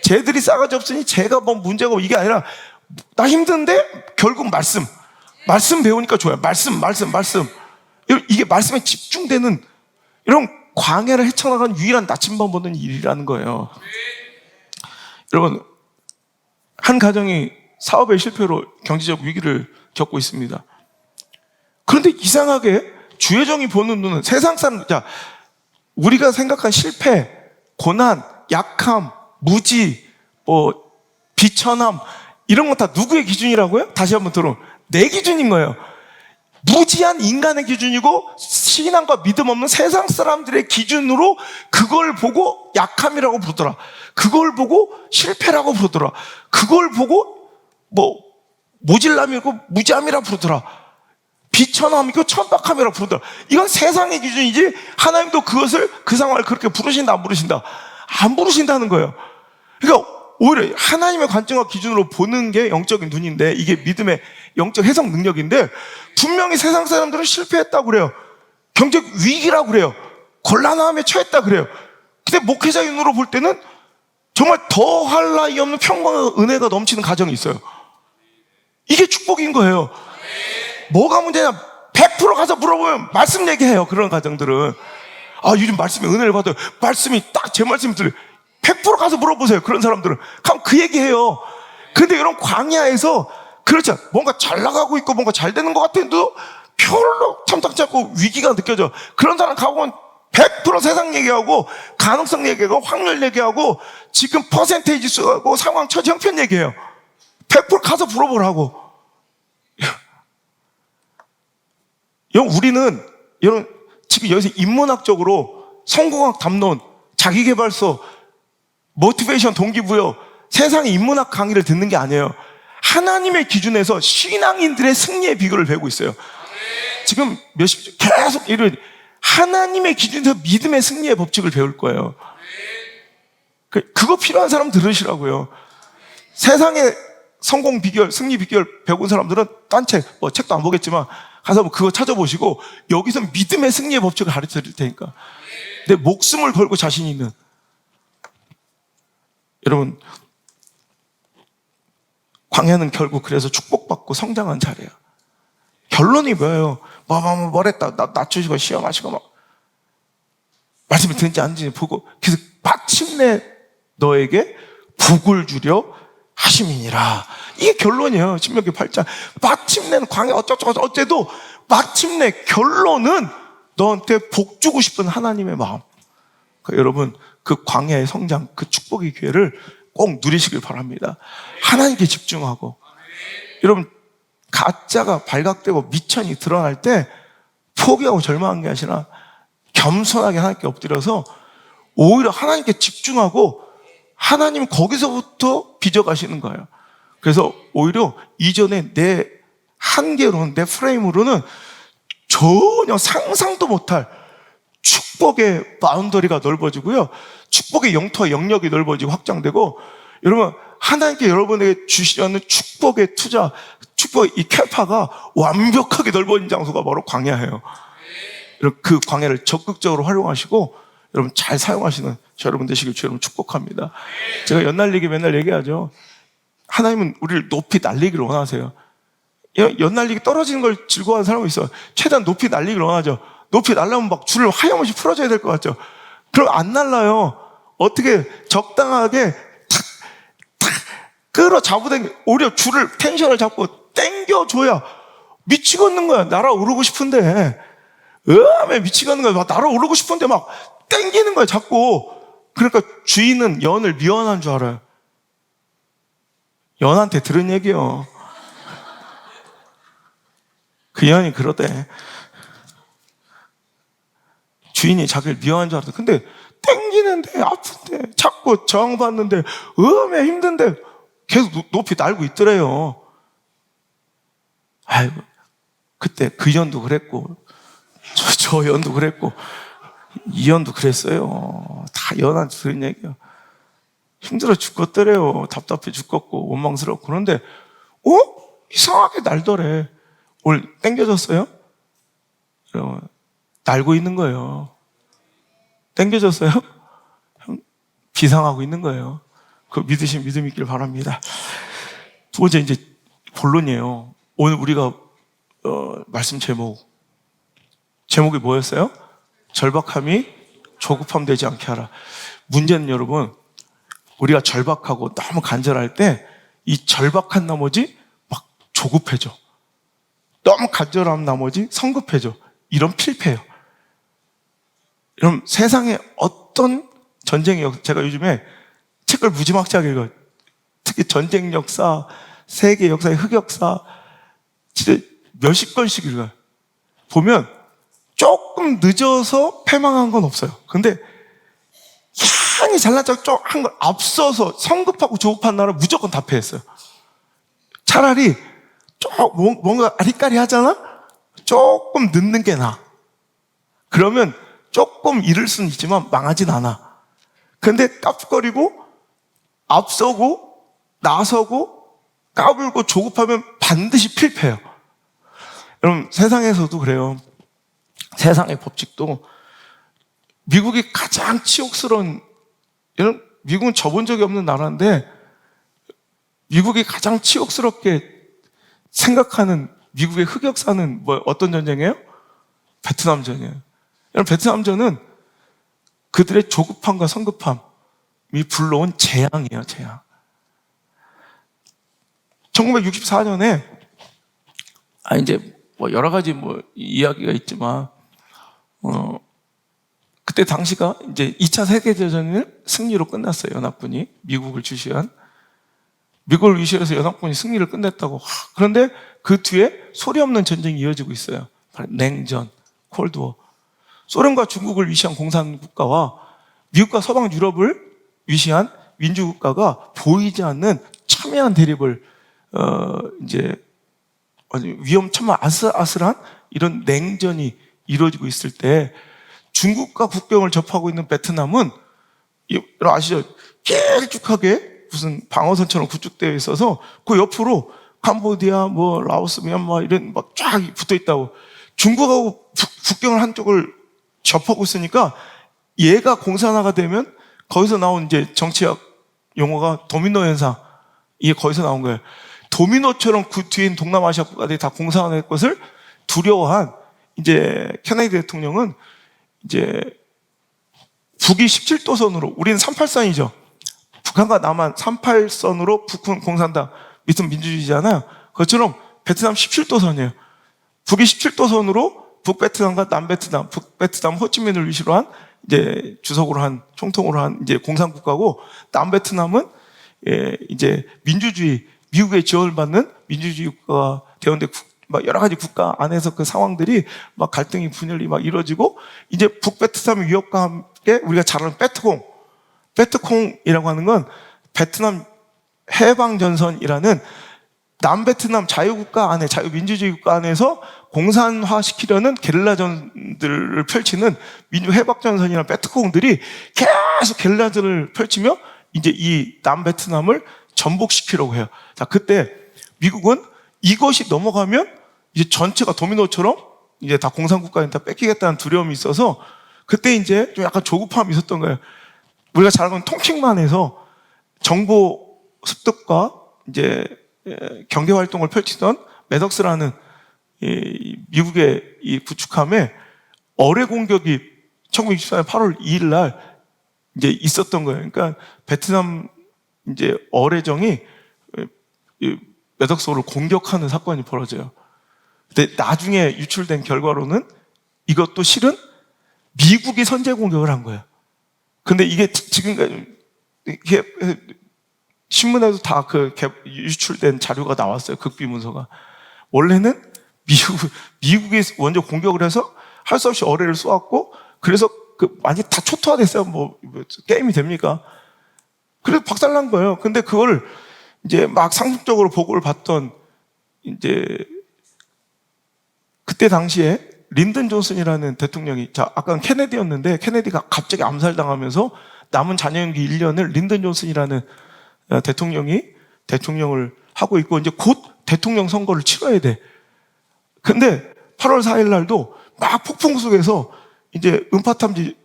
쟤들이 싸가지 없으니 제가 뭐 문제가 없고, 이게 아니라 나 힘든데 결국 말씀 배우니까 좋아요. 말씀. 이게 말씀에 집중되는, 이런 광야를 헤쳐나간 유일한 나침반 보는 일이라는 거예요. 여러분, 한 가정이 사업의 실패로 경제적 위기를 겪고 있습니다. 그런데 이상하게 주의 종이 보는 눈은 세상 사람, 자, 우리가 생각한 실패, 고난, 약함, 무지, 비천함, 이런 거 다 누구의 기준이라고요? 다시 한번 들어. 내 기준인 거예요. 무지한 인간의 기준이고 신앙과 믿음 없는 세상 사람들의 기준으로 그걸 보고 약함이라고 부르더라. 그걸 보고 실패라고 부르더라. 그걸 보고 모질람이고 무지함이라고 부르더라. 비천함이고 천박함이라고 부르더라. 이건 세상의 기준이지 하나님도 그것을, 그 상황을 그렇게 부르신다 안 부르신다? 안 부르신다는 거예요. 그러니까 오히려 하나님의 관점과 기준으로 보는 게 영적인 눈인데, 이게 믿음의 영적 해석 능력인데, 분명히 세상 사람들은 실패했다고 그래요. 경제적 위기라고 그래요. 곤란함에 처했다 그래요. 근데 목회자의 눈으로 볼 때는 정말 더할 나위 없는 평강과 은혜가 넘치는 가정이 있어요. 이게 축복인 거예요. 뭐가 문제냐? 100% 가서 물어보면 말씀 얘기해요. 그런 가정들은. 아, 요즘 말씀에 은혜를 받아요. 말씀이 딱 제 말씀이 들려요. 100% 가서 물어보세요. 그런 사람들은. 그럼 그 얘기해요. 근데 이런 광야에서, 그렇죠, 뭔가 잘 나가고 있고 뭔가 잘 되는 것 같은데도 별로 탐탁지 않고 위기가 느껴져. 그런 사람 가보면 100% 세상 얘기하고 가능성 얘기하고 확률 얘기하고 지금 퍼센테이지 수하고 상황 처지 형편 얘기해요. 100% 가서 물어보라고. 우리는 여러분 지금 여기서 인문학적으로 성공학 담론, 자기계발서, 모티베이션, 동기부여, 세상의 인문학 강의를 듣는 게 아니에요. 하나님의 기준에서 신앙인들의 승리의 비결을 배우고 있어요. 지금 몇십 계속 이런 하나님의 기준에서 믿음의 승리의 법칙을 배울 거예요. 그거 필요한 사람 들으시라고요. 세상의 성공 비결, 승리 비결 배운 사람들은 딴 책, 책도 안 보겠지만 가서 그거 찾아보시고 여기서 믿음의 승리의 법칙을 가르쳐 드릴 테니까. 내 목숨을 걸고 자신 있는, 여러분, 광야는 결국 그래서 축복받고 성장한 자리예요. 결론이 뭐예요? 뭐랬다, 낮추시고 시험하시고 막 말씀을 듣는지 안 듣는지 보고, 그래서 마침내 너에게 복을 주려 하심이니라. 이게 결론이에요. 신명기 8장. 마침내는 광야 어째도 마침내 결론은 너한테 복 주고 싶은 하나님의 마음. 그러니까 여러분, 그 광야의 성장, 그 축복의 기회를 꼭 누리시길 바랍니다. 하나님께 집중하고. 여러분, 가짜가 발각되고 미천이 드러날 때 포기하고 절망한 게 아니라 겸손하게 하나님께 엎드려서 오히려 하나님께 집중하고 하나님 거기서부터 빚어가시는 거예요. 그래서 오히려 이전에 내 한계로는, 내 프레임으로는 전혀 상상도 못할 축복의 바운더리가 넓어지고요. 축복의 영토와 영역이 넓어지고 확장되고, 여러분, 하나님께 여러분에게 주시려는 축복의 투자, 축복의 이 캐파가 완벽하게 넓어진 장소가 바로 광야예요. 그 광야를 적극적으로 활용하시고 여러분 잘 사용하시는 저 여러분 되시길 주 여러분 축복합니다. 제가 연날리기 맨날 얘기하죠. 하나님은 우리를 높이 날리기를 원하세요. 연날리기 떨어지는 걸 즐거워하는 사람이 있어요. 최대한 높이 날리기를 원하죠. 높이 날려면 막 줄을 하염없이 풀어줘야 될 것 같죠. 그럼 안 날라요. 어떻게 적당하게 탁 끌어잡으댕겨, 오히려 줄을, 텐션을 잡고 땡겨줘야 미치겠는 거야. 날아오르고 싶은데. 왜 미치겠는 거야. 막 날아오르고 싶은데 막 땡기는 거야, 자꾸. 그러니까 주인은 연을 미워하는 줄 알아요. 연한테 들은 얘기요. 그 연이 그러대. 주인이 자기를 미워하는 줄 알았대. 근데 땡기는데, 아픈데, 자꾸 저항받는데, 힘든데, 계속 높이 날고 있더래요. 아이고, 그때 그 연도 그랬고, 저 연도 그랬고, 이 연도 그랬어요. 다 연한테 들은 얘기야. 힘들어 죽겠더래요. 답답해 죽겠고, 원망스럽고. 그런데, 이상하게 날더래. 오늘 땡겨졌어요? 날고 있는 거예요. 땡겨졌어요? 비상하고 있는 거예요. 그 믿으신 믿음 있길 바랍니다. 두 번째, 이제 본론이에요. 오늘 우리가 말씀 제목이 뭐였어요? 절박함이 조급함 되지 않게 하라. 문제는 여러분, 우리가 절박하고 너무 간절할 때 이 절박한 나머지 막 조급해져. 너무 간절한 나머지 성급해져. 이런 필패예요. 여러분, 세상에 어떤 전쟁의 역사, 제가 요즘에 책을 무지막지하게 읽어요. 특히 전쟁 역사, 세계 역사의 흑역사, 진짜 몇십 권씩 읽어요. 보면 조금 늦어서 패망한 건 없어요. 근데 향이 잘난 척한 걸 앞서서 성급하고 조급한 나라 무조건 다 패했어요. 차라리 뭔가 아리까리 하잖아? 조금 늦는 게 나아. 그러면 조금 잃을 수는 있지만 망하진 않아. 근데 깝죽거리고 앞서고 나서고 까불고 조급하면 반드시 필패해요. 여러분, 세상에서도 그래요. 세상의 법칙도 미국이 가장 치욕스러운, 여러분, 미국은 져본 적이 없는 나라인데 미국이 가장 치욕스럽게 생각하는 미국의 흑역사는 어떤 전쟁이에요? 베트남전이에요. 여러분, 베트남전은 그들의 조급함과 성급함이 불러온 재앙이에요, 재앙. 1964년에, 이제 여러 가지 이야기가 있지만, 그때 당시가 이제 2차 세계대전을 승리로 끝났어요, 연합군이. 미국을 주시한. 미국을 위시해서 연합군이 승리를 끝냈다고. 그런데 그 뒤에 소리 없는 전쟁이 이어지고 있어요. 냉전, 콜드워. 소련과 중국을 위시한 공산국가와 미국과 서방 유럽을 위시한 민주국가가 보이지 않는 첨예한 대립을, 이제, 위험천만 아슬아슬한 이런 냉전이 이루어지고 있을 때 중국과 국경을 접하고 있는 베트남은, 여러분 아시죠? 길쭉하게 무슨 방어선처럼 구축되어 있어서 그 옆으로 캄보디아, 라오스, 미얀마 이런 막 쫙 붙어 있다고. 중국하고 국경을 한쪽을 접하고 있으니까 얘가 공산화가 되면 거기서 나온 이제 정치학 용어가 도미노 현상. 이게 거기서 나온 거예요. 도미노처럼 그 뒤에 있는 동남아시아 국가들이 다 공산화될 것을 두려워한 이제 케네디 대통령은 이제 북이 17도선으로, 우리는 38선이죠. 북한과 남한 38선으로 북한 공산당, 밑은 민주주의잖아요. 그것처럼 베트남 17도선이에요. 북이 17도선으로 북베트남과 남베트남, 북베트남 호치민을 위시로 한 이제 주석으로 한, 총통으로 한 이제 공산국가고, 남베트남은 이제 민주주의, 미국의 지원을 받는 민주주의 국가가 되었는데 막 여러 가지 국가 안에서 그 상황들이 막 갈등이 분열이 막 이루어지고, 이제 북베트남의 위협과 함께 우리가 잘 아는 베트콩이라고 하는 건 베트남 해방전선이라는 남베트남 자유국가 안에, 자유민주주의 국가 안에서 공산화시키려는 게릴라전들을 펼치는 민주해방전선이라는 베트콩들이 계속 게릴라전을 펼치며 이제 이 남베트남을 전복시키려고 해요. 자, 그때 미국은 이것이 넘어가면 이제 전체가 도미노처럼 이제 다 공산국가에 다 뺏기겠다는 두려움이 있어서 그때 이제 좀 약간 조급함이 있었던 거예요. 우리가 잘 알고 있는 통칭만해서 정보 습득과 이제 경계 활동을 펼치던 매덕스라는 미국의 이 구축함에 어뢰 공격이 1964년 8월 2일 날 이제 있었던 거예요. 그러니까 베트남 이제 어뢰정이 이 메덕소를 공격하는 사건이 벌어져요. 근데 나중에 유출된 결과로는 이것도 실은 미국이 선제 공격을 한 거예요. 근데 이게 지금까지 이게 신문에도 다 유출된 자료가 나왔어요. 극비 문서가. 원래는 미국이 먼저 공격을 해서 할 수 없이 어뢰를 쏘았고, 그래서 많이 다 초토화됐어요. 뭐 게임이 됩니까? 그래서 박살난 거예요. 근데 그걸 이제 막 상습적으로 보고를 받던 이제 그때 당시에 린든 존슨이라는 대통령이, 아까는 케네디였는데 케네디가 갑자기 암살당하면서 남은 자녀 임기 1년을 린든 존슨이라는 대통령이 대통령을 하고 있고, 이제 곧 대통령 선거를 치러야 돼. 근데 8월 4일 날도 막 폭풍 속에서 이제 음파 탐지를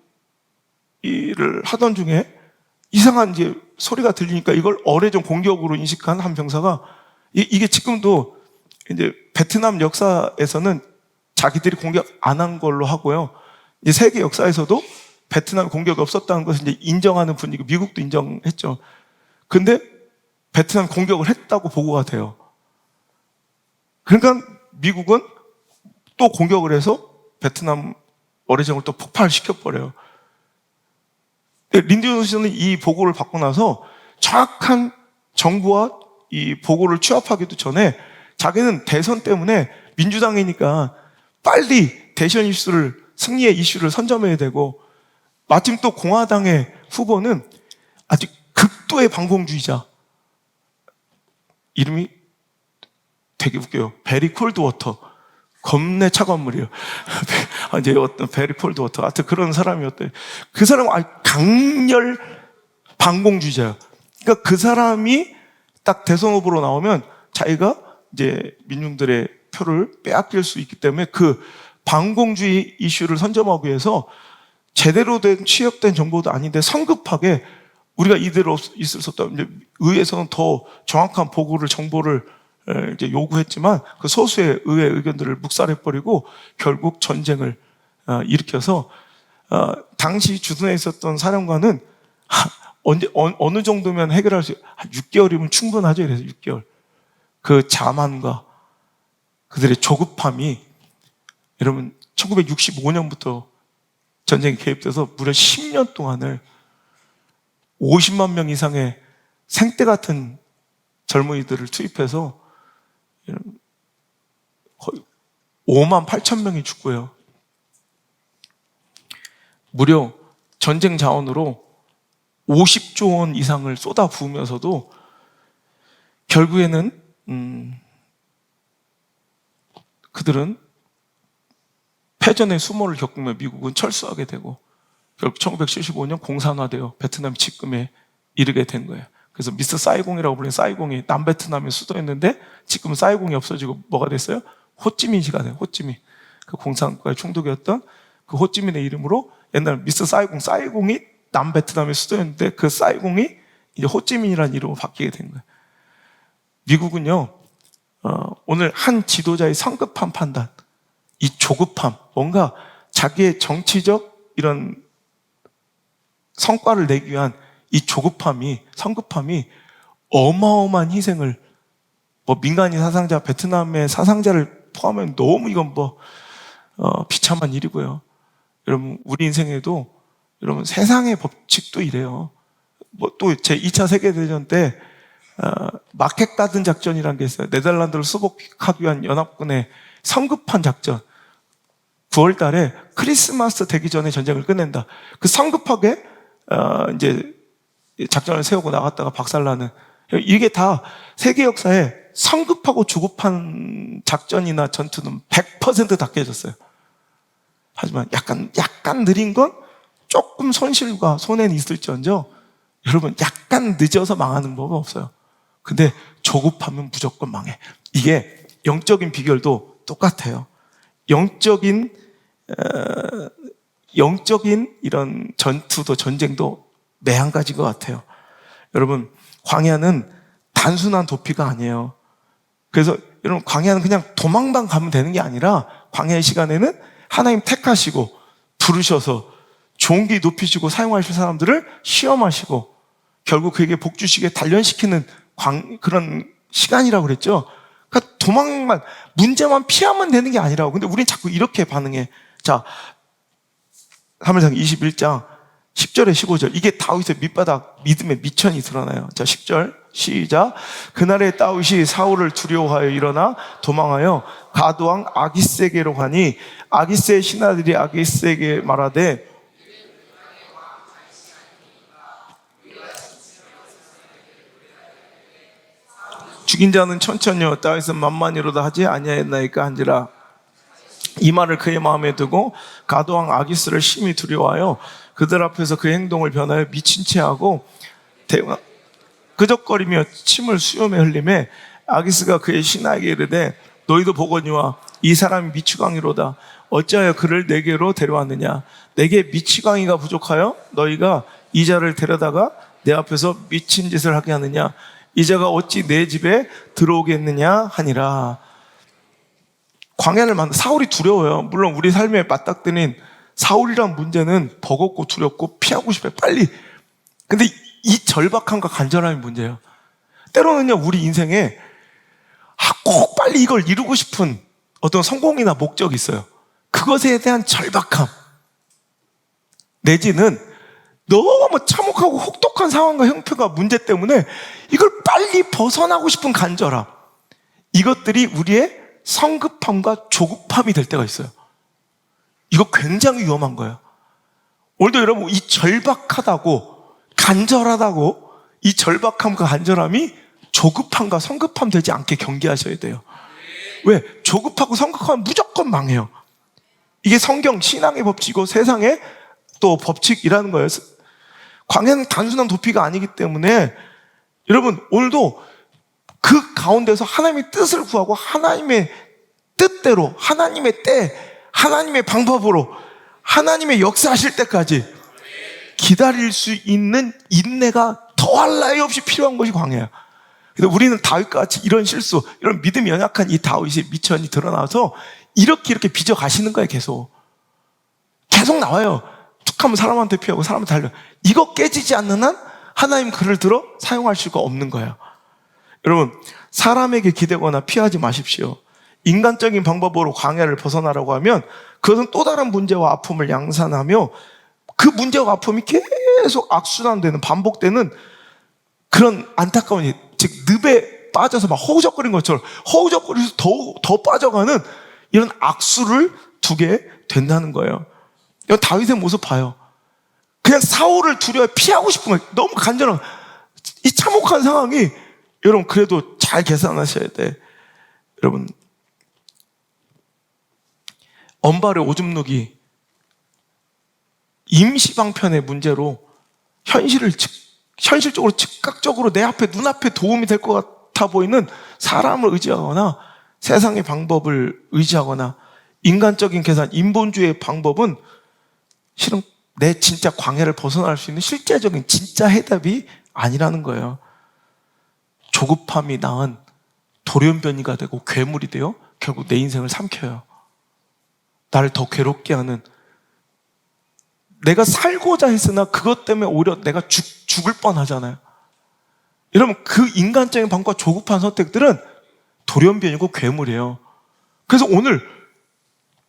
하던 중에 이상한 이제 소리가 들리니까 이걸 어뢰전 공격으로 인식한 한 병사가, 이게 지금도 이제 베트남 역사에서는 자기들이 공격 안 한 걸로 하고요. 이제 세계 역사에서도 베트남 공격이 없었다는 것을 이제 인정하는 분위기, 미국도 인정했죠. 근데 베트남 공격을 했다고 보고가 돼요. 그러니까 미국은 또 공격을 해서 베트남 어뢰정을 또 폭발시켜버려요. 린든 존슨은 이 보고를 받고 나서 정확한 정부와 이 보고를 취합하기도 전에 자기는 대선 때문에 민주당이니까 빨리 대선 이슈를, 승리의 이슈를 선점해야 되고, 마침 또 공화당의 후보는 아주 극도의 반공주의자, 이름이 되게 웃겨요. 베리 콜드 워터. 겁내 차가운 물이에요. 이제 어떤 베리 콜드 워터. 하여튼 그런 사람이었대요. 그 사람은 강렬 반공주의자예요. 그러니까 그 사람이 딱 대선 후보로 나오면 자기가 이제 민중들의 표를 빼앗길 수 있기 때문에 그 반공주의 이슈를 선점하기 위해서 제대로 된 취합된 정보도 아닌데 성급하게 우리가 이대로 있을 수 없다. 의회에서는 더 정확한 보고를, 정보를 이제 요구했지만 그 소수의 의회 의견들을 묵살해버리고 결국 전쟁을 일으켜서, 당시 주둔해 있었던 사령관은 어느 정도면 해결할 수, 6개월이면 충분하죠. 그래서 6개월. 그 자만과 그들의 조급함이, 여러분 1965년부터 전쟁이 개입돼서 무려 10년 동안을 50만 명 이상의 생떼 같은 젊은이들을 투입해서 거의 5만 8천 명이 죽고요. 무려 전쟁 자원으로 50조 원 이상을 쏟아 부으면서도 결국에는 그들은 패전의 수모를 겪으며 미국은 철수하게 되고 결국 1975년 공산화되어 베트남 직금에 이르게 된 거예요. 그래서 미스터 사이공이라고 불리는 사이공이 남베트남의 수도였는데 지금은 사이공이 없어지고 뭐가 됐어요? 호찌민시가 돼요. 호찌민. 그 공산과의 총독이었던 그 호찌민의 이름으로 옛날 미스터 사이공, 사이공이 남베트남의 수도였는데 그 사이공이 이제 호찌민이라는 이름으로 바뀌게 된 거예요. 미국은요, 오늘 한 지도자의 성급한 판단, 이 조급함, 뭔가 자기의 정치적 이런 성과를 내기 위한 이 조급함이, 성급함이 어마어마한 희생을, 민간인 사상자, 베트남의 사상자를 포함하면 너무 이건 비참한 일이고요. 여러분, 우리 인생에도 여러분 세상의 법칙도 이래요. 또 제 2차 세계대전 때 마켓 가든 작전이라는 게 있어요. 네덜란드를 수복하기 위한 연합군의 성급한 작전. 9월 달에 크리스마스 되기 전에 전쟁을 끝낸다. 그 성급하게 이제 작전을 세우고 나갔다가 박살나는, 이게 다 세계 역사에 성급하고 조급한 작전이나 전투는 100% 다 깨졌어요. 하지만 약간 느린 건 조금 손실과 손해는 있을지언정 여러분 약간 늦어서 망하는 법은 없어요. 근데 조급하면 무조건 망해. 이게 영적인 비결도 똑같아요. 영적인 이런 전투도 전쟁도 매한가지인 것 같아요. 여러분, 광야는 단순한 도피가 아니에요. 그래서 여러분, 광야는 그냥 도망만 가면 되는 게 아니라 광야의 시간에는 하나님 택하시고 부르셔서 종기 높이시고 사용하실 사람들을 시험하시고 결국 그에게 복 주시게 단련시키는 그런 시간이라고 그랬죠. 그러니까 도망만, 문제만 피하면 되는 게 아니라고. 근데 우리는 자꾸 이렇게 반응해. 자, 사무엘상 21장 10절에 15절. 이게 다윗의 밑바닥 믿음의 미천이 드러나요. 자, 10절 시작. 그날에 다윗이 사울을 두려워하여 일어나 도망하여 가드왕 아기스에게로 가니 아기스의 신하들이 아기스에게 말하되 죽인 자는 천천히요 다윗은 만만이로다 하지 아니하였나이까 한지라. 이 말을 그의 마음에 두고 가드왕 아기스를 심히 두려워하여 그들 앞에서 그 행동을 변하여 미친 채 하고 끄적거리며 침을 수염에 흘리매 아기스가 그의 신하에게 이르되 너희도 보거니와 이 사람이 미치광이로다. 어찌하여 그를 내게로 데려왔느냐. 내게 미치광이가 부족하여 너희가 이 자를 데려다가 내 앞에서 미친 짓을 하게 하느냐. 이 자가 어찌 내 집에 들어오겠느냐 하니라. 광야를 만나 사울이 두려워요. 물론 우리 삶에 맞닥뜨린 사울이란 문제는 버겁고 두렵고 피하고 싶어요. 빨리. 근데 이 절박함과 간절함이 문제예요. 때로는요 우리 인생에 꼭 빨리 이걸 이루고 싶은 어떤 성공이나 목적이 있어요. 그것에 대한 절박함 내지는 너무 참혹하고 혹독한 상황과 형편과 문제 때문에 이걸 빨리 벗어나고 싶은 간절함, 이것들이 우리의 성급함과 조급함이 될 때가 있어요. 이거 굉장히 위험한 거예요. 오늘도 여러분 이 절박하다고 간절하다고 이 절박함과 간절함이 조급함과 성급함 되지 않게 경계하셔야 돼요. 왜? 조급하고 성급하면 무조건 망해요. 이게 성경 신앙의 법칙이고 세상의 또 법칙이라는 거예요. 광야는 단순한 도피가 아니기 때문에 여러분 오늘도 그 가운데서 하나님의 뜻을 구하고 하나님의 뜻대로 하나님의 때 하나님의 방법으로 하나님의 역사하실 때까지 기다릴 수 있는 인내가 더할 나위 없이 필요한 것이 광야예요. 근데 우리는 다윗과 같이 이런 실수, 이런 믿음이 연약한 이 다윗의 미천이 드러나서 이렇게 빚어가시는 거예요. 계속 나와요. 툭 하면 사람한테 피하고 사람한테 달려. 이거 깨지지 않는 한 하나님 그를 들어 사용할 수가 없는 거예요. 여러분 사람에게 기대거나 피하지 마십시오. 인간적인 방법으로 광야를 벗어나라고 하면 그것은 또 다른 문제와 아픔을 양산하며 그 문제와 아픔이 계속 악순환되는 반복되는 그런 안타까운 일, 즉 늪에 빠져서 막 허우적거리는 것처럼 허우적거리면서 더 빠져가는 이런 악수를 두게 된다는 거예요. 이건 다윗의 모습 봐요. 그냥 사울을 두려워 피하고 싶은 거예요. 너무 간절한 이 참혹한 상황이 여러분 그래도 잘 계산하셔야 돼. 여러분 언발의 오줌 누기 임시방편의 문제로 현실적으로 즉각적으로 내 앞에 눈앞에 도움이 될 것 같아 보이는 사람을 의지하거나 세상의 방법을 의지하거나 인간적인 계산, 인본주의의 방법은 실은 내 진짜 광야를 벗어날 수 있는 실제적인 진짜 해답이 아니라는 거예요. 조급함이 낳은 돌연변이가 되고 괴물이 되어 결국 내 인생을 삼켜요. 나를 더 괴롭게 하는, 내가 살고자 했으나 그것 때문에 오히려 내가 죽을 뻔하잖아요. 여러분 그 인간적인 방법과 조급한 선택들은 돌연변이고 괴물이에요. 그래서 오늘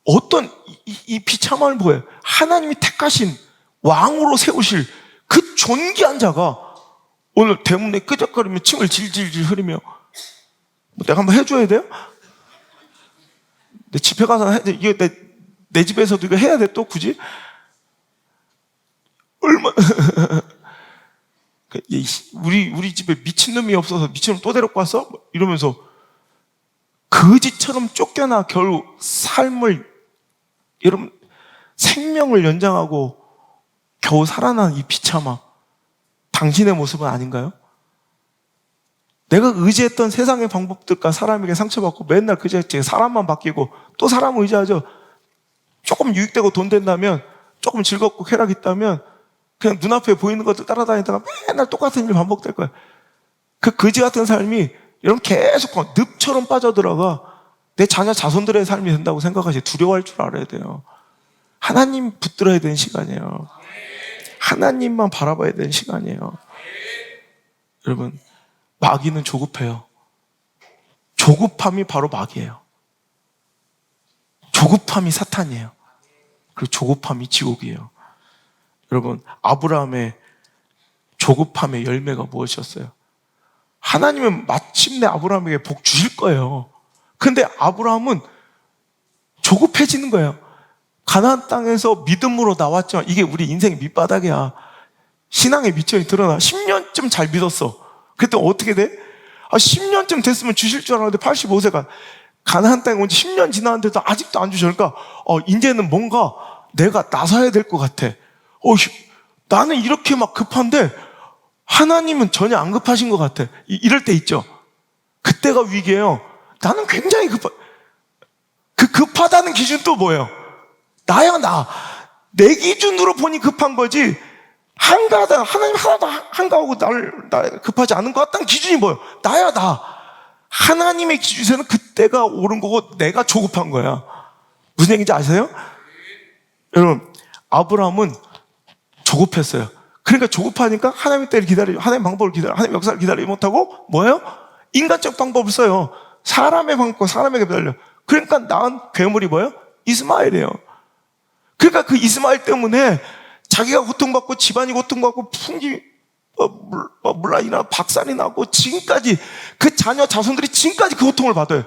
어떤 이 비참함을 보여요. 하나님이 택하신 왕으로 세우실 그 존귀한 자가 오늘 대문에 끄적거리며 침을 질질질 흐리며 뭐 내가 한번 해줘야 돼요? 내 집에 가서 이거 내 집에서도 이거 해야 돼 또 굳이? 우리 집에 미친놈이 없어서 미친놈 또 데리고 왔어? 이러면서 거지처럼 쫓겨나 겨우 삶을, 여러분 생명을 연장하고 겨우 살아난 이 비참함, 당신의 모습은 아닌가요? 내가 의지했던 세상의 방법들과 사람에게 상처받고 맨날 그저 사람만 바뀌고 또 사람을 의지하죠. 조금 유익되고 돈 된다면, 조금 즐겁고 쾌락 있다면 그냥 눈앞에 보이는 것들 따라다니다가 맨날 똑같은 일 반복될 거예요. 그 거지 같은 삶이 여러분 계속 늪처럼 빠져들어가 내 자녀 자손들의 삶이 된다고 생각하시 두려워할 줄 알아야 돼요. 하나님 붙들어야 되는 시간이에요. 하나님만 바라봐야 되는 시간이에요. 여러분 마귀는 조급해요. 조급함이 바로 마귀예요. 조급함이 사탄이에요. 그리고 조급함이 지옥이에요. 여러분, 아브라함의 조급함의 열매가 무엇이었어요? 하나님은 마침내 아브라함에게 복 주실 거예요. 근데 아브라함은 조급해지는 거예요. 가나안 땅에서 믿음으로 나왔죠. 이게 우리 인생의 밑바닥이야. 신앙의 밑점이 드러나. 10년쯤 잘 믿었어. 그때 어떻게 돼? 10년쯤 됐으면 주실 줄 알았는데 85세가 가나안 땅에 온 지 10년 지났는데도 아직도 안 주셔. 그러니까 이제는 뭔가 내가 나서야 될 것 같아. 나는 이렇게 막 급한데 하나님은 전혀 안 급하신 것 같아. 이럴 때 있죠. 그때가 위기예요. 나는 굉장히 그 급하다는 기준 또 뭐예요? 나야 나. 내 기준으로 보니 급한 거지. 한가하다, 하나님 하나도 한가하고 나 급하지 않은 것 같다는 기준이 뭐예요? 나야 나. 하나님의 기준에서는 그때가 옳은 거고 내가 조급한 거야. 무슨 얘기인지 아세요? 여러분, 아브라함은 조급했어요. 그러니까 조급하니까 하나님 때를 기다리고 하나님 방법을 기다려, 하나님 역사를 기다리지 못하고 뭐예요? 인간적 방법을 써요. 사람의 방법, 사람에게 기다려. 그러니까 낳은 괴물이 뭐예요? 이스마엘이에요. 그러니까 그 이스마엘 때문에 자기가 고통받고 집안이 고통받고 풍기 물란이나 박살이 나고 지금까지 그 자녀 자손들이 지금까지 그 고통을 받아요.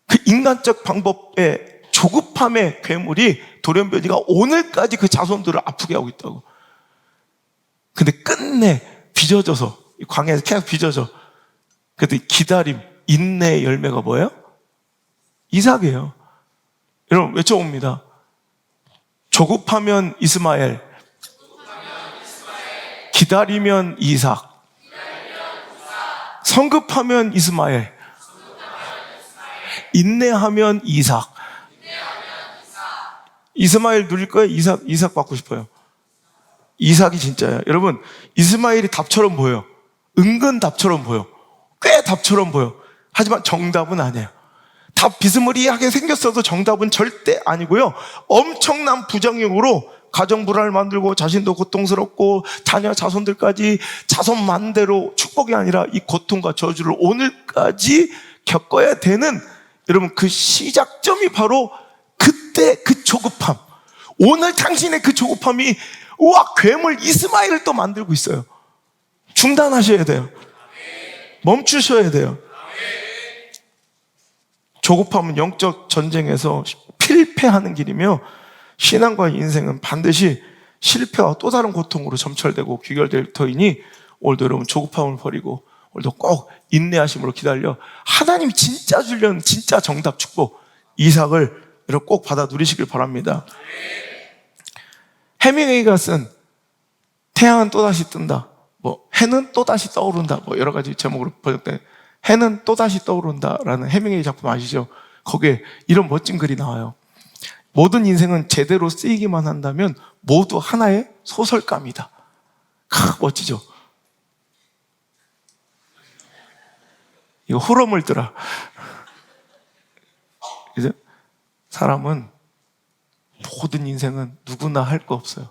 그 인간적 방법의 조급함의 괴물이 돌연변이가 오늘까지 그 자손들을 아프게 하고 있다고. 근데 끝내 빚어져서 광야에서 계속 빚어져. 그래도 기다림, 인내의 열매가 뭐예요? 이삭이에요. 여러분 외쳐봅니다. 조급하면 이스마엘, 기다리면 이삭, 성급하면 이스마엘, 인내하면 이삭. 이스마엘 누릴 거예요? 이삭 받고 싶어요. 이삭이 진짜야. 여러분, 이스마엘이 답처럼 보여. 은근 답처럼 보여. 꽤 답처럼 보여. 하지만 정답은 아니에요. 답 비스무리하게 생겼어도 정답은 절대 아니고요. 엄청난 부정형으로 가정 불화를 만들고 자신도 고통스럽고 자녀 자손들까지 자손 만대로 축복이 아니라 이 고통과 저주를 오늘까지 겪어야 되는 여러분 그 시작점이 바로 그때 그 조급함. 오늘 당신의 그 조급함이 괴물 이스마엘을 또 만들고 있어요. 중단하셔야 돼요. 멈추셔야 돼요. 조급함은 영적 전쟁에서 필패하는 길이며 신앙과 인생은 반드시 실패와 또 다른 고통으로 점철되고 귀결될 터이니 오늘도 여러분 조급함을 버리고 오늘도 꼭 인내하심으로 기다려 하나님이 진짜 주려는 진짜 정답 축복 이삭을 여러분 꼭 받아 누리시길 바랍니다. 해밍웨이가 쓴 태양은 또다시 뜬다, 해는 또다시 떠오른다, 여러 가지 제목으로 번역된 해는 또다시 떠오른다라는 해밍웨이 작품 아시죠? 거기에 이런 멋진 글이 나와요. 모든 인생은 제대로 쓰이기만 한다면 모두 하나의 소설감이다. 멋지죠? 이거 호러물더라. 그죠? 사람은 모든 인생은 누구나 할 거 없어요.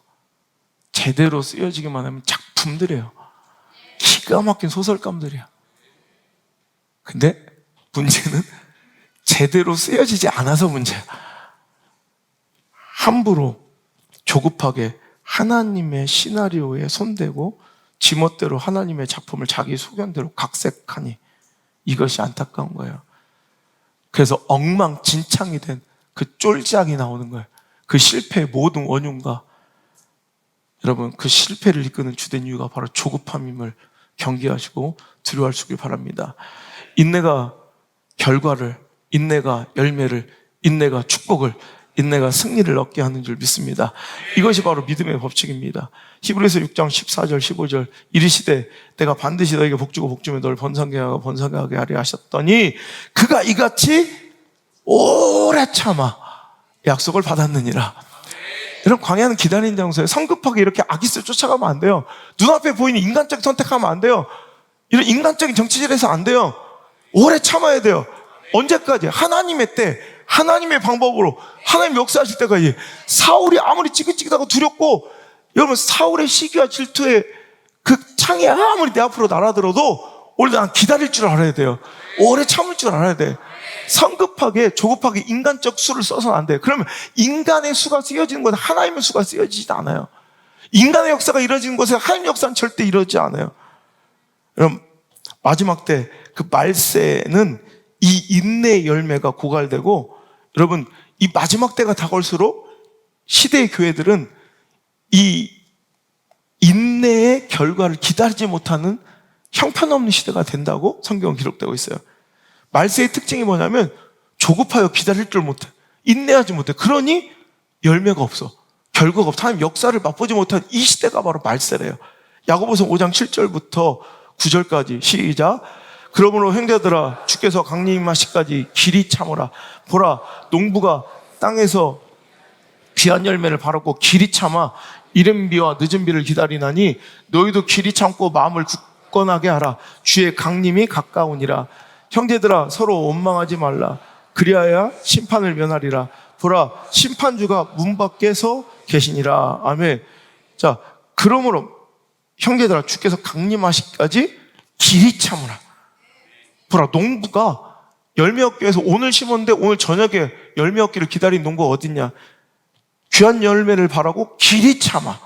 제대로 쓰여지기만 하면 작품들이에요. 기가 막힌 소설감들이야. 근데 문제는 제대로 쓰여지지 않아서 문제야. 함부로 조급하게 하나님의 시나리오에 손대고 지멋대로 하나님의 작품을 자기 소견대로 각색하니 이것이 안타까운 거예요. 그래서 엉망진창이 된 그 쫄짝이 나오는 거예요. 그 실패의 모든 원흉과 여러분 그 실패를 이끄는 주된 이유가 바로 조급함임을 경계하시고 두려워하시길 바랍니다. 인내가 결과를, 인내가 열매를, 인내가 축복을, 인내가 승리를 얻게 하는 줄 믿습니다. 이것이 바로 믿음의 법칙입니다. 히브리서 6장 14절 15절 이르시되 내가 반드시 너에게 복주고 복주며 너를 번성하게 번성하게 하리 하셨더니 그가 이같이 오래 참아 약속을 받았느니라. 여러분 광야는 기다리는 장소에 성급하게 이렇게 아기스 쫓아가면 안 돼요. 눈앞에 보이는 인간적 선택하면 안 돼요. 이런 인간적인 정치질에서 안 돼요. 오래 참아야 돼요. 언제까지? 하나님의 때, 하나님의 방법으로 하나님 역사하실 때까지. 사울이 아무리 찌긋찌긋하고 두렵고 여러분 사울의 시기와 질투에 그 창이 아무리 내 앞으로 날아들어도 오늘 난 기다릴 줄 알아야 돼요. 오래 참을 줄 알아야 돼. 성급하게 조급하게 인간적 수를 써서는 안 돼. 그러면 인간의 수가 쓰여지는 곳에 하나님의 수가 쓰여지지 않아요. 인간의 역사가 이루어지는 곳에 하나님의 역사는 절대 이루어지지 않아요. 그럼 마지막 때 그 말세는 이 인내의 열매가 고갈되고, 여러분 이 마지막 때가 다가올수록 시대의 교회들은 이 인내의 결과를 기다리지 못하는 형편없는 시대가 된다고 성경은 기록되고 있어요. 말세의 특징이 뭐냐면 조급하여 기다릴 줄 못해, 인내하지 못해. 그러니 열매가 없어, 결과가 없어. 하나님 역사를 맛보지 못한 이 시대가 바로 말세래요. 야고보서 5장 7절부터 9절까지 시작. 그러므로 형제들아, 주께서 강림하시기까지 길이 참으라. 보라, 농부가 땅에서 귀한 열매를 바랐고 길이 참아 이른 비와 늦은 비를 기다리나니 너희도 길이 참고 마음을 굳건하게 하라. 주의 강림이 가까우니라. 형제들아, 서로 원망하지 말라. 그리하여 심판을 면하리라. 보라, 심판주가 문 밖에서 계시니라. 아멘. 자, 그러므로 형제들아, 주께서 강림하시기까지 길이 참으라. 보라, 농부가 열매 얻기 위해서 오늘 심었는데 오늘 저녁에 열매 얻기를 기다린 농부가 어딨냐? 귀한 열매를 바라고 길이 참아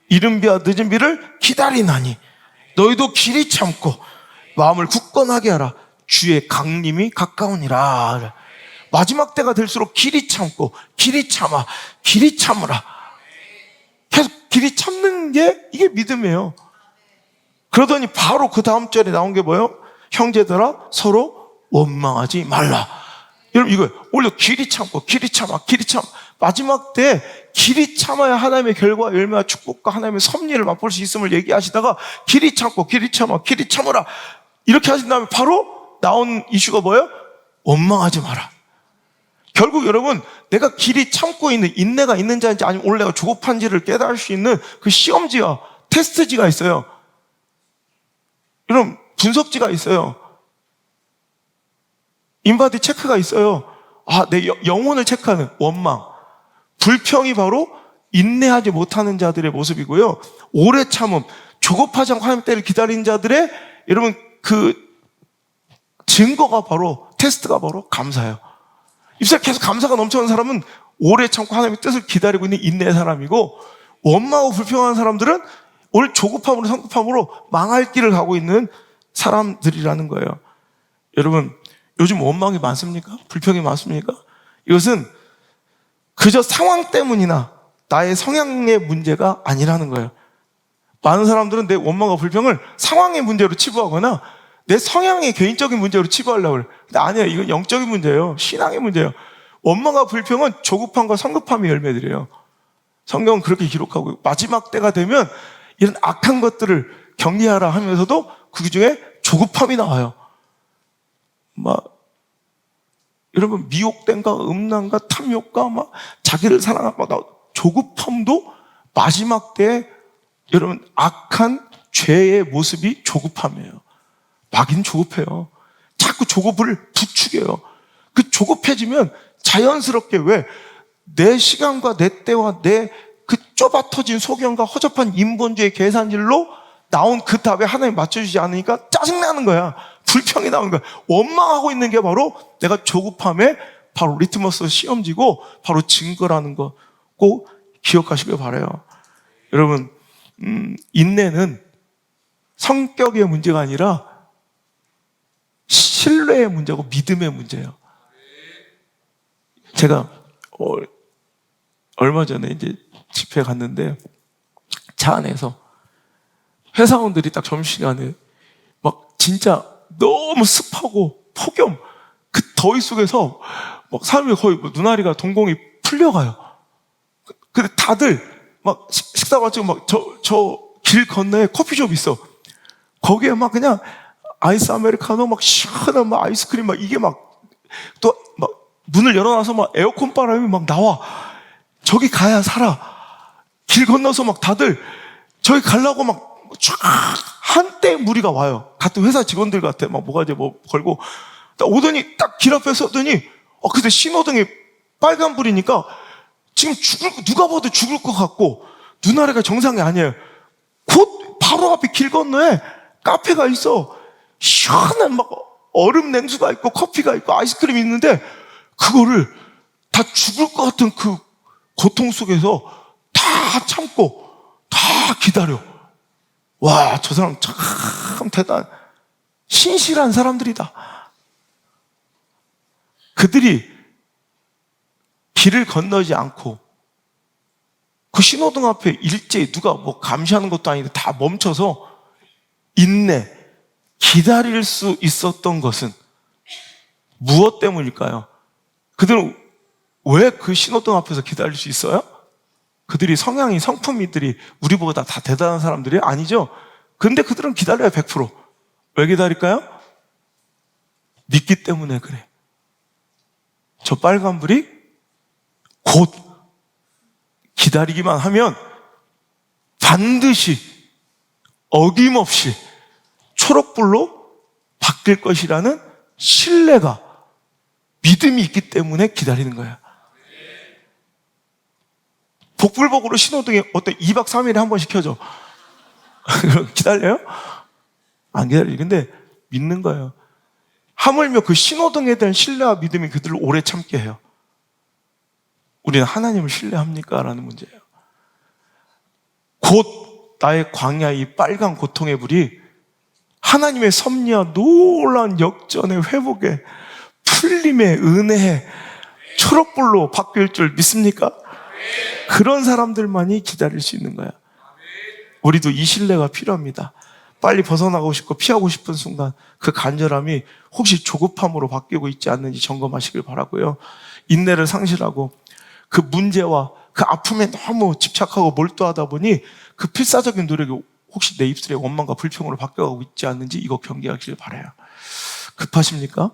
이른 비와 늦은 비를 기다리나니 너희도 길이 참고 마음을 굳건하게 하라. 주의 강림이 가까우니라. 마지막 때가 될수록 길이 참고 길이 참아 길이 참으라. 계속 길이 참는 게 이게 믿음이에요. 그러더니 바로 그 다음 절에 나온 게 뭐예요? 형제들아, 서로 원망하지 말라. 여러분 이거예요. 원래 길이 참고 길이 참아 길이 참아. 마지막 때 길이 참아야 하나님의 결과, 열매와 축복과 하나님의 섭리를 맛볼 수 있음을 얘기하시다가 길이 참고 길이 참아 길이 참으라 이렇게 하신 다음에 바로 나온 이슈가 뭐예요? 원망하지 마라. 결국 여러분, 내가 길이 참고 있는 인내가 있는 자인지 아니면 오늘 내가 조급한지를 깨달을 수 있는 그 시험지와 테스트지가 있어요. 여러분, 분석지가 있어요. 인바디 체크가 있어요. 내 영혼을 체크하는 원망, 불평이 바로 인내하지 못하는 자들의 모습이고요. 오래 참음, 조급하지 않고 하나님 때를 기다리는 자들의, 여러분, 그 증거가 바로, 테스트가 바로 감사예요. 입술에 계속 감사가 넘쳐나는 사람은 오래 참고 하나님의 뜻을 기다리고 있는 인내의 사람이고, 원망하고 불평하는 사람들은 오늘 조급함으로 성급함으로 망할 길을 가고 있는 사람들이라는 거예요. 여러분, 요즘 원망이 많습니까? 불평이 많습니까? 이것은 그저 상황 때문이나 나의 성향의 문제가 아니라는 거예요. 많은 사람들은 내 원망과 불평을 상황의 문제로 치부하거나 내 성향의 개인적인 문제로 치부하려고 해요. 근데 아니에요. 이건 영적인 문제예요. 신앙의 문제예요. 원망과 불평은 조급함과 성급함의 열매들이에요. 성경은 그렇게 기록하고, 마지막 때가 되면 이런 악한 것들을 격리하라 하면서도 그 중에 조급함이 나와요. 여러분, 미혹됨과 음란과 탐욕과 자기를 사랑하고 조급함도 마지막 때에, 여러분, 악한 죄의 모습이 조급함이에요. 마귀는 조급해요. 자꾸 조급을 부추겨요. 그 조급해지면 자연스럽게, 왜? 내 시간과 내 때와 내 그 좁아 터진 소견과 허접한 인본주의 계산질로 나온 그 답에 하나님 맞춰주지 않으니까 짜증나는 거야. 불평이 나오는 거야. 원망하고 있는 게 바로 내가 조급함에 바로 리트머스 시험지고 바로 증거라는 거 꼭 기억하시길 바라요. 여러분, 인내는 성격의 문제가 아니라 신뢰의 문제고 믿음의 문제예요. 제가 얼마 전에 이제 집회 갔는데 차 안에서 회사원들이 딱 점심시간에 막 진짜 너무 습하고 폭염 그 더위 속에서 막 사람이 거의 눈알이가 동공이 풀려가요. 근데 다들 막 식사 마치고 막 저 길 건너에 커피숍 있어. 거기에 막 그냥 아이스 아메리카노 막 시원한 막 아이스크림 막 이게 막 또 막 문을 열어놔서 막 에어컨 바람이 막 나와. 저기 가야 살아. 길 건너서 막 다들 저기 가려고 막 쫙 한때 무리가 와요. 같은 회사 직원들 같아. 막 모가지 뭐 걸고 딱 오더니 딱 길 앞에 서더니 그때 신호등이 빨간불이니까 지금 누가 봐도 죽을 것 같고 눈아래가 정상이 아니에요. 곧 바로 앞에 길 건너에 카페가 있어. 시원한 막 얼음 냉수가 있고 커피가 있고 아이스크림이 있는데 그거를 다 죽을 것 같은 그 고통 속에서 다 참고 다 기다려. 와, 저 사람 참 신실한 사람들이다. 그들이 길을 건너지 않고 그 신호등 앞에 일제히 누가 뭐 감시하는 것도 아닌데 다 멈춰서 인내, 기다릴 수 있었던 것은 무엇 때문일까요? 그들은 왜 그 신호등 앞에서 기다릴 수 있어요? 그들이 성품이들이 우리보다 다 대단한 사람들이 아니죠? 근데 그들은 기다려요, 100%. 왜 기다릴까요? 믿기 때문에 그래. 저 빨간불이 곧 기다리기만 하면 반드시 어김없이 초록불로 바뀔 것이라는 신뢰가, 믿음이 있기 때문에 기다리는 거야. 복불복으로 신호등에 어때 2박 3일에 한 번씩 켜줘. 그럼 기다려요? 안 기다려요. 근데 믿는 거예요. 하물며 그 신호등에 대한 신뢰와 믿음이 그들을 오래 참게 해요. 우리는 하나님을 신뢰합니까? 라는 문제예요. 곧 나의 광야의 이 빨간 고통의 불이 하나님의 섭리와 놀라운 역전의 회복에 풀림의 은혜에 초록불로 바뀔 줄 믿습니까? 그런 사람들만이 기다릴 수 있는 거야. 우리도 이 신뢰가 필요합니다. 빨리 벗어나고 싶고 피하고 싶은 순간 그 간절함이 혹시 조급함으로 바뀌고 있지 않는지 점검하시길 바라고요. 인내를 상실하고 그 문제와 그 아픔에 너무 집착하고 몰두하다 보니 그 필사적인 노력이 혹시 내 입술에 원망과 불평으로 바뀌어가고 있지 않는지 이거 경계하시길 바라요. 급하십니까?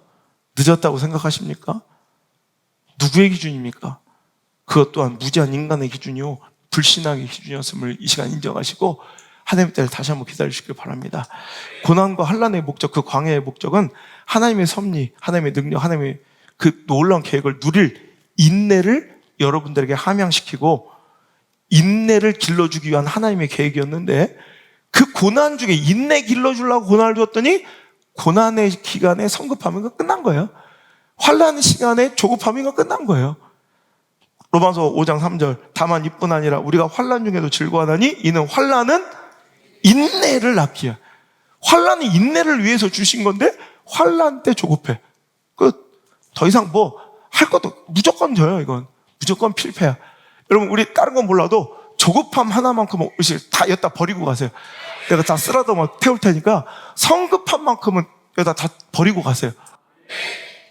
늦었다고 생각하십니까? 누구의 기준입니까? 그것 또한 무지한 인간의 기준이요 불신앙의 기준이었음을 이 시간 인정하시고 하나님의 때를 다시 한번 기다리시길 바랍니다. 고난과 환난의 목적, 그 광야의 목적은 하나님의 섭리, 하나님의 능력, 하나님의 그 놀라운 계획을 누릴 인내를 여러분들에게 함양시키고 인내를 길러주기 위한 하나님의 계획이었는데 그 고난 중에 인내 길러주려고 고난을 줬더니 고난의 기간에 성급함이 끝난 거예요. 환난의 시간에 조급함이 끝난 거예요. 로마서 5장 3절 다만 이뿐 아니라 우리가 환난 중에도 즐거워하나니 이는 환난은 인내를 낳기야. 환난이 인내를 위해서 주신 건데 환난 때 조급해. 더 이상 뭐 할 것도 무조건 져요. 이건 무조건 필패야. 여러분 우리 다른 건 몰라도 조급함 하나만큼은 다 여기다 버리고 가세요. 내가 다 쓰라도 막 태울 테니까 성급함만큼은 여기다 다 버리고 가세요.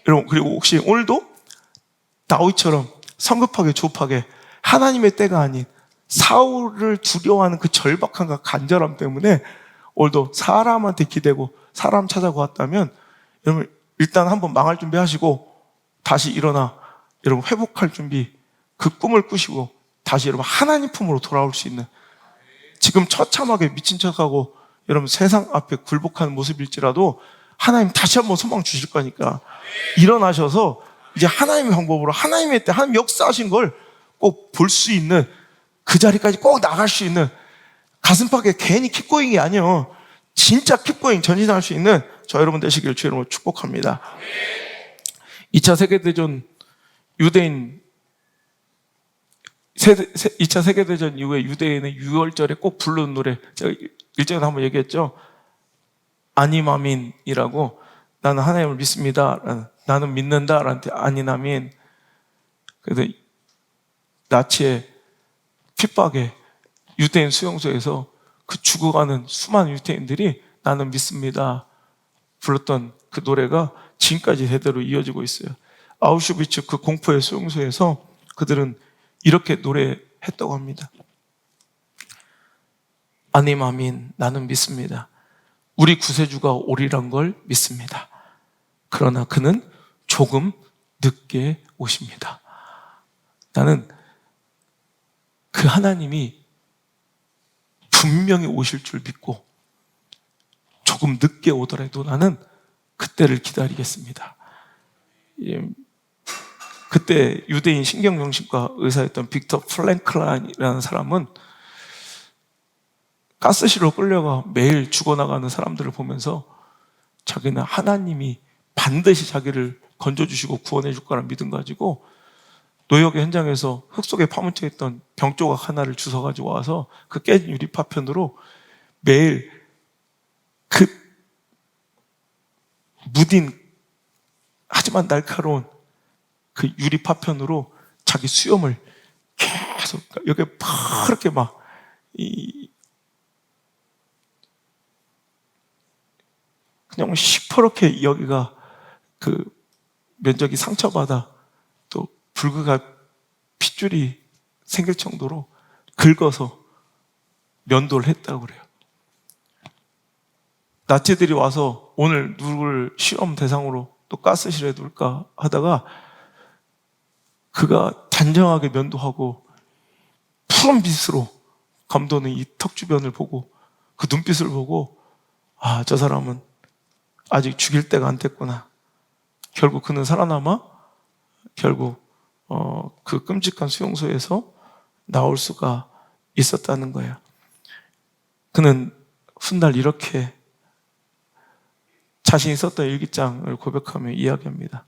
여러분 그리고 혹시 오늘도 다윗처럼 성급하게 조급하게 하나님의 때가 아닌 사울을 두려워하는 그 절박함과 간절함 때문에 오늘도 사람한테 기대고 사람 찾아고 왔다면 여러분 일단 한번 망할 준비하시고 다시 일어나 여러분 회복할 준비 그 꿈을 꾸시고 다시 여러분 하나님 품으로 돌아올 수 있는 지금 처참하게 미친 척하고 여러분 세상 앞에 굴복하는 모습일지라도 하나님 다시 한번 소망 주실 거니까 일어나셔서 이제 하나님의 방법으로 하나님의 때 하나님 역사하신 걸 꼭 볼 수 있는 그 자리까지 꼭 나갈 수 있는 가슴팍에 괜히 킵고잉이 아니에요. 진짜 킵고잉 전진할 수 있는 저 여러분 되시기를 주의 이름으로 축복합니다. 2차 세계대전 유대인 2차 세계대전 이후에 유대인의 6월절에 꼭 부르는 노래 제가 일전에 한번 얘기했죠. 아니마민이라고 나는 하나님을 믿습니다. 나는 믿는다. 아니나민. 그래서 나치의 핍박에 유대인 수용소에서 그 죽어가는 수많은 유대인들이 나는 믿습니다. 불렀던 그 노래가 지금까지 대대로 이어지고 있어요. 아우슈비츠 그 공포의 수용소에서 그들은 이렇게 노래했다고 합니다. 아니마민 나는 믿습니다. 우리 구세주가 오리란 걸 믿습니다. 그러나 그는 조금 늦게 오십니다. 나는 그 하나님이 분명히 오실 줄 믿고 조금 늦게 오더라도 나는 그때를 기다리겠습니다. 그때 유대인 신경정신과 의사였던 빅터 플랭클라인이라는 사람은 가스실로 끌려가 매일 죽어나가는 사람들을 보면서 자기는 하나님이 반드시 자기를 건져주시고 구원해 줄 거라는 믿음 가지고 노역의 현장에서 흙 속에 파묻혀 있던 병조각 하나를 주워 가지고 와서 그 깨진 유리 파편으로 매일 그 무딘 하지만 날카로운 그 유리 파편으로 자기 수염을 계속 여기 파랗게 막 그냥 시퍼렇게 여기가 그 면적이 상처받아 또 붉은가 핏줄이 생길 정도로 긁어서 면도를 했다고 그래요. 나치들이 와서 오늘 누구를 실험 대상으로 또 가스실에 둘까 하다가 그가 단정하게 면도하고 푸른 빛으로 감도는 이 턱 주변을 보고 그 눈빛을 보고 아, 저 사람은 아직 죽일 때가 안 됐구나. 결국 그는 살아남아 결국 그 끔찍한 수용소에서 나올 수가 있었다는 거예요. 그는 훗날 이렇게 자신이 썼던 일기장을 고백하며 이야기합니다.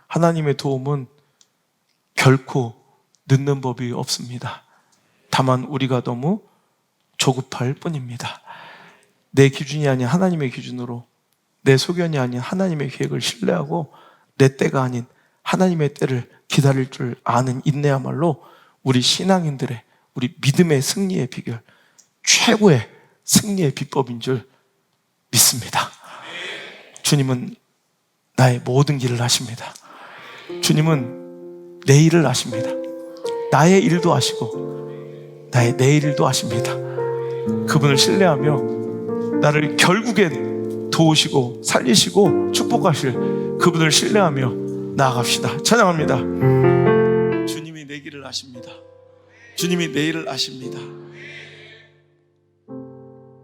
하나님의 도움은 결코 늦는 법이 없습니다. 다만 우리가 너무 조급할 뿐입니다. 내 기준이 아닌 하나님의 기준으로, 내 소견이 아닌 하나님의 계획을 신뢰하고 내 때가 아닌 하나님의 때를 기다릴 줄 아는 인내야말로 우리 신앙인들의, 우리 믿음의 승리의 비결, 최고의 승리의 비법인 줄 믿습니다. 주님은 나의 모든 길을 아십니다. 주님은 내 일을 아십니다. 나의 일도 아시고 나의 내일도 아십니다. 그분을 신뢰하며 나를 결국엔 도우시고 살리시고 축복하실 그분을 신뢰하며 나아갑시다. 찬양합니다. 주님이 내 길을 아십니다. 주님이 내 일을 아십니다.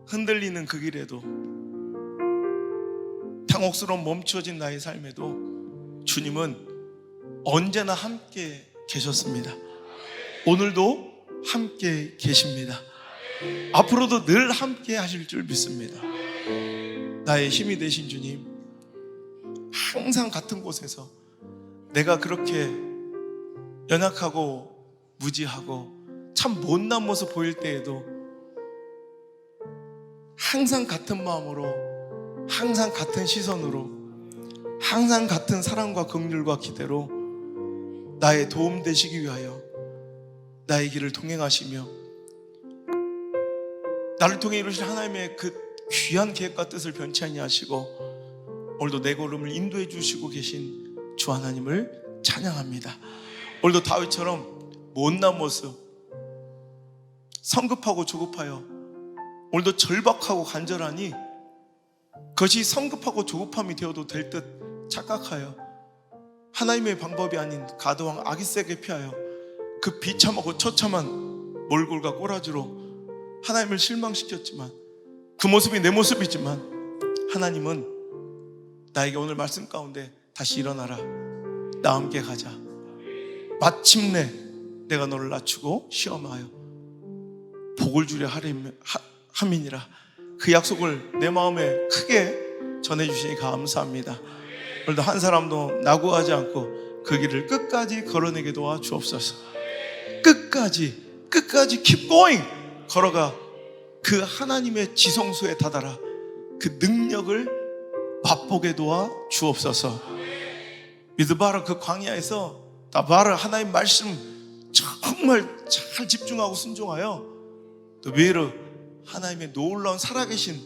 흔들리는 그 길에도, 당혹스러운 멈춰진 나의 삶에도 주님은 언제나 함께 계셨습니다. 오늘도 함께 계십니다. 앞으로도 늘 함께 하실 줄 믿습니다. 나의 힘이 되신 주님, 항상 같은 곳에서 내가 그렇게 연약하고 무지하고 참 못난 모습 보일 때에도 항상 같은 마음으로, 항상 같은 시선으로, 항상 같은 사랑과 긍휼과 기대로 나의 도움 되시기 위하여 나의 길을 동행하시며 나를 통해 이루실 하나님의 그 귀한 계획과 뜻을 변치 아니하시고 오늘도 내 걸음을 인도해 주시고 계신 주 하나님을 찬양합니다. 오늘도 다윗처럼 못난 모습, 성급하고 조급하여 오늘도 절박하고 간절하니 그것이 성급하고 조급함이 되어도 될 듯 착각하여 하나님의 방법이 아닌 가드왕 아기새에게 피하여 그 비참하고 처참한 몰골과 꼬라지로 하나님을 실망시켰지만 그 모습이 내 모습이지만 하나님은 나에게 오늘 말씀 가운데 다시 일어나라, 나와 함께 가자, 마침내 내가 너를 낮추고 시험하여 복을 주려 함이니라, 그 약속을 내 마음에 크게 전해주시니 감사합니다. 오늘도 한 사람도 낙오하지 않고 그 길을 끝까지 걸어내게 도와 주옵소서. 끝까지 keep going 걸어가 그 하나님의 지성소에 다다라 그 능력을 맛보게 도와 주옵소서. 미드바르 그 광야에서 나바르 하나님 말씀 정말 잘 집중하고 순종하여 또 베르 하나님의 놀라운 살아계신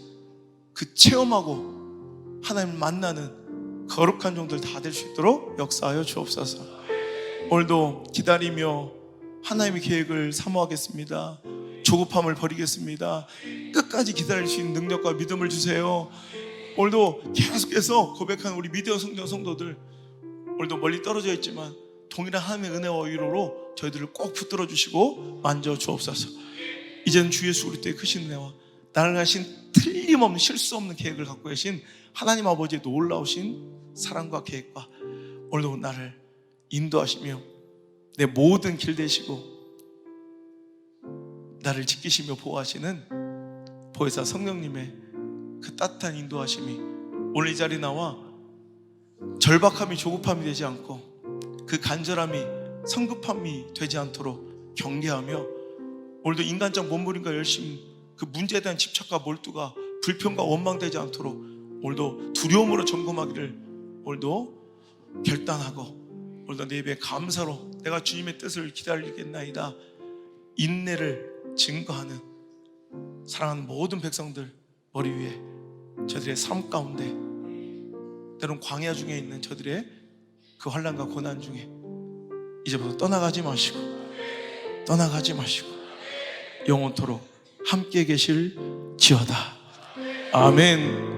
그 체험하고 하나님을 만나는 거룩한 종들 다 될 수 있도록 역사하여 주옵소서. 오늘도 기다리며 하나님의 계획을 사모하겠습니다. 조급함을 버리겠습니다. 끝까지 기다릴 수 있는 능력과 믿음을 주세요. 오늘도 계속해서 고백하는 우리 미디어 성도들, 오늘도 멀리 떨어져 있지만 동일한 하나님의 은혜와 위로로 저희들을 꼭 붙들어 주시고 만져 주옵소서. 이제는 주 예수 그리스도의 크신 은혜와 나를 하신 틀림없는 실수 없는 계획을 갖고 계신 하나님 아버지의 놀라우신 사랑과 계획과 오늘도 나를 인도하시며 내 모든 길 되시고 나를 지키시며 보호하시는 보혜사 성령님의 그 따뜻한 인도하심이 오늘 이 자리에 나와 절박함이 조급함이 되지 않고 그 간절함이 성급함이 되지 않도록 경계하며, 오늘도 인간적 몸부림과 열심, 그 문제에 대한 집착과 몰두가 불평과 원망되지 않도록 오늘도 두려움으로 점검하기를 오늘도 결단하고, 오늘도 내 입에 감사로 내가 주님의 뜻을 기다리겠나이다 인내를 증거하는 사랑하는 모든 백성들 머리 위에, 저들의 삶 가운데, 때론 광야 중에 있는 저들의 그 환난과 고난 중에 이제부터 떠나가지 마시고 영원토록 함께 계실 지어다. 아멘.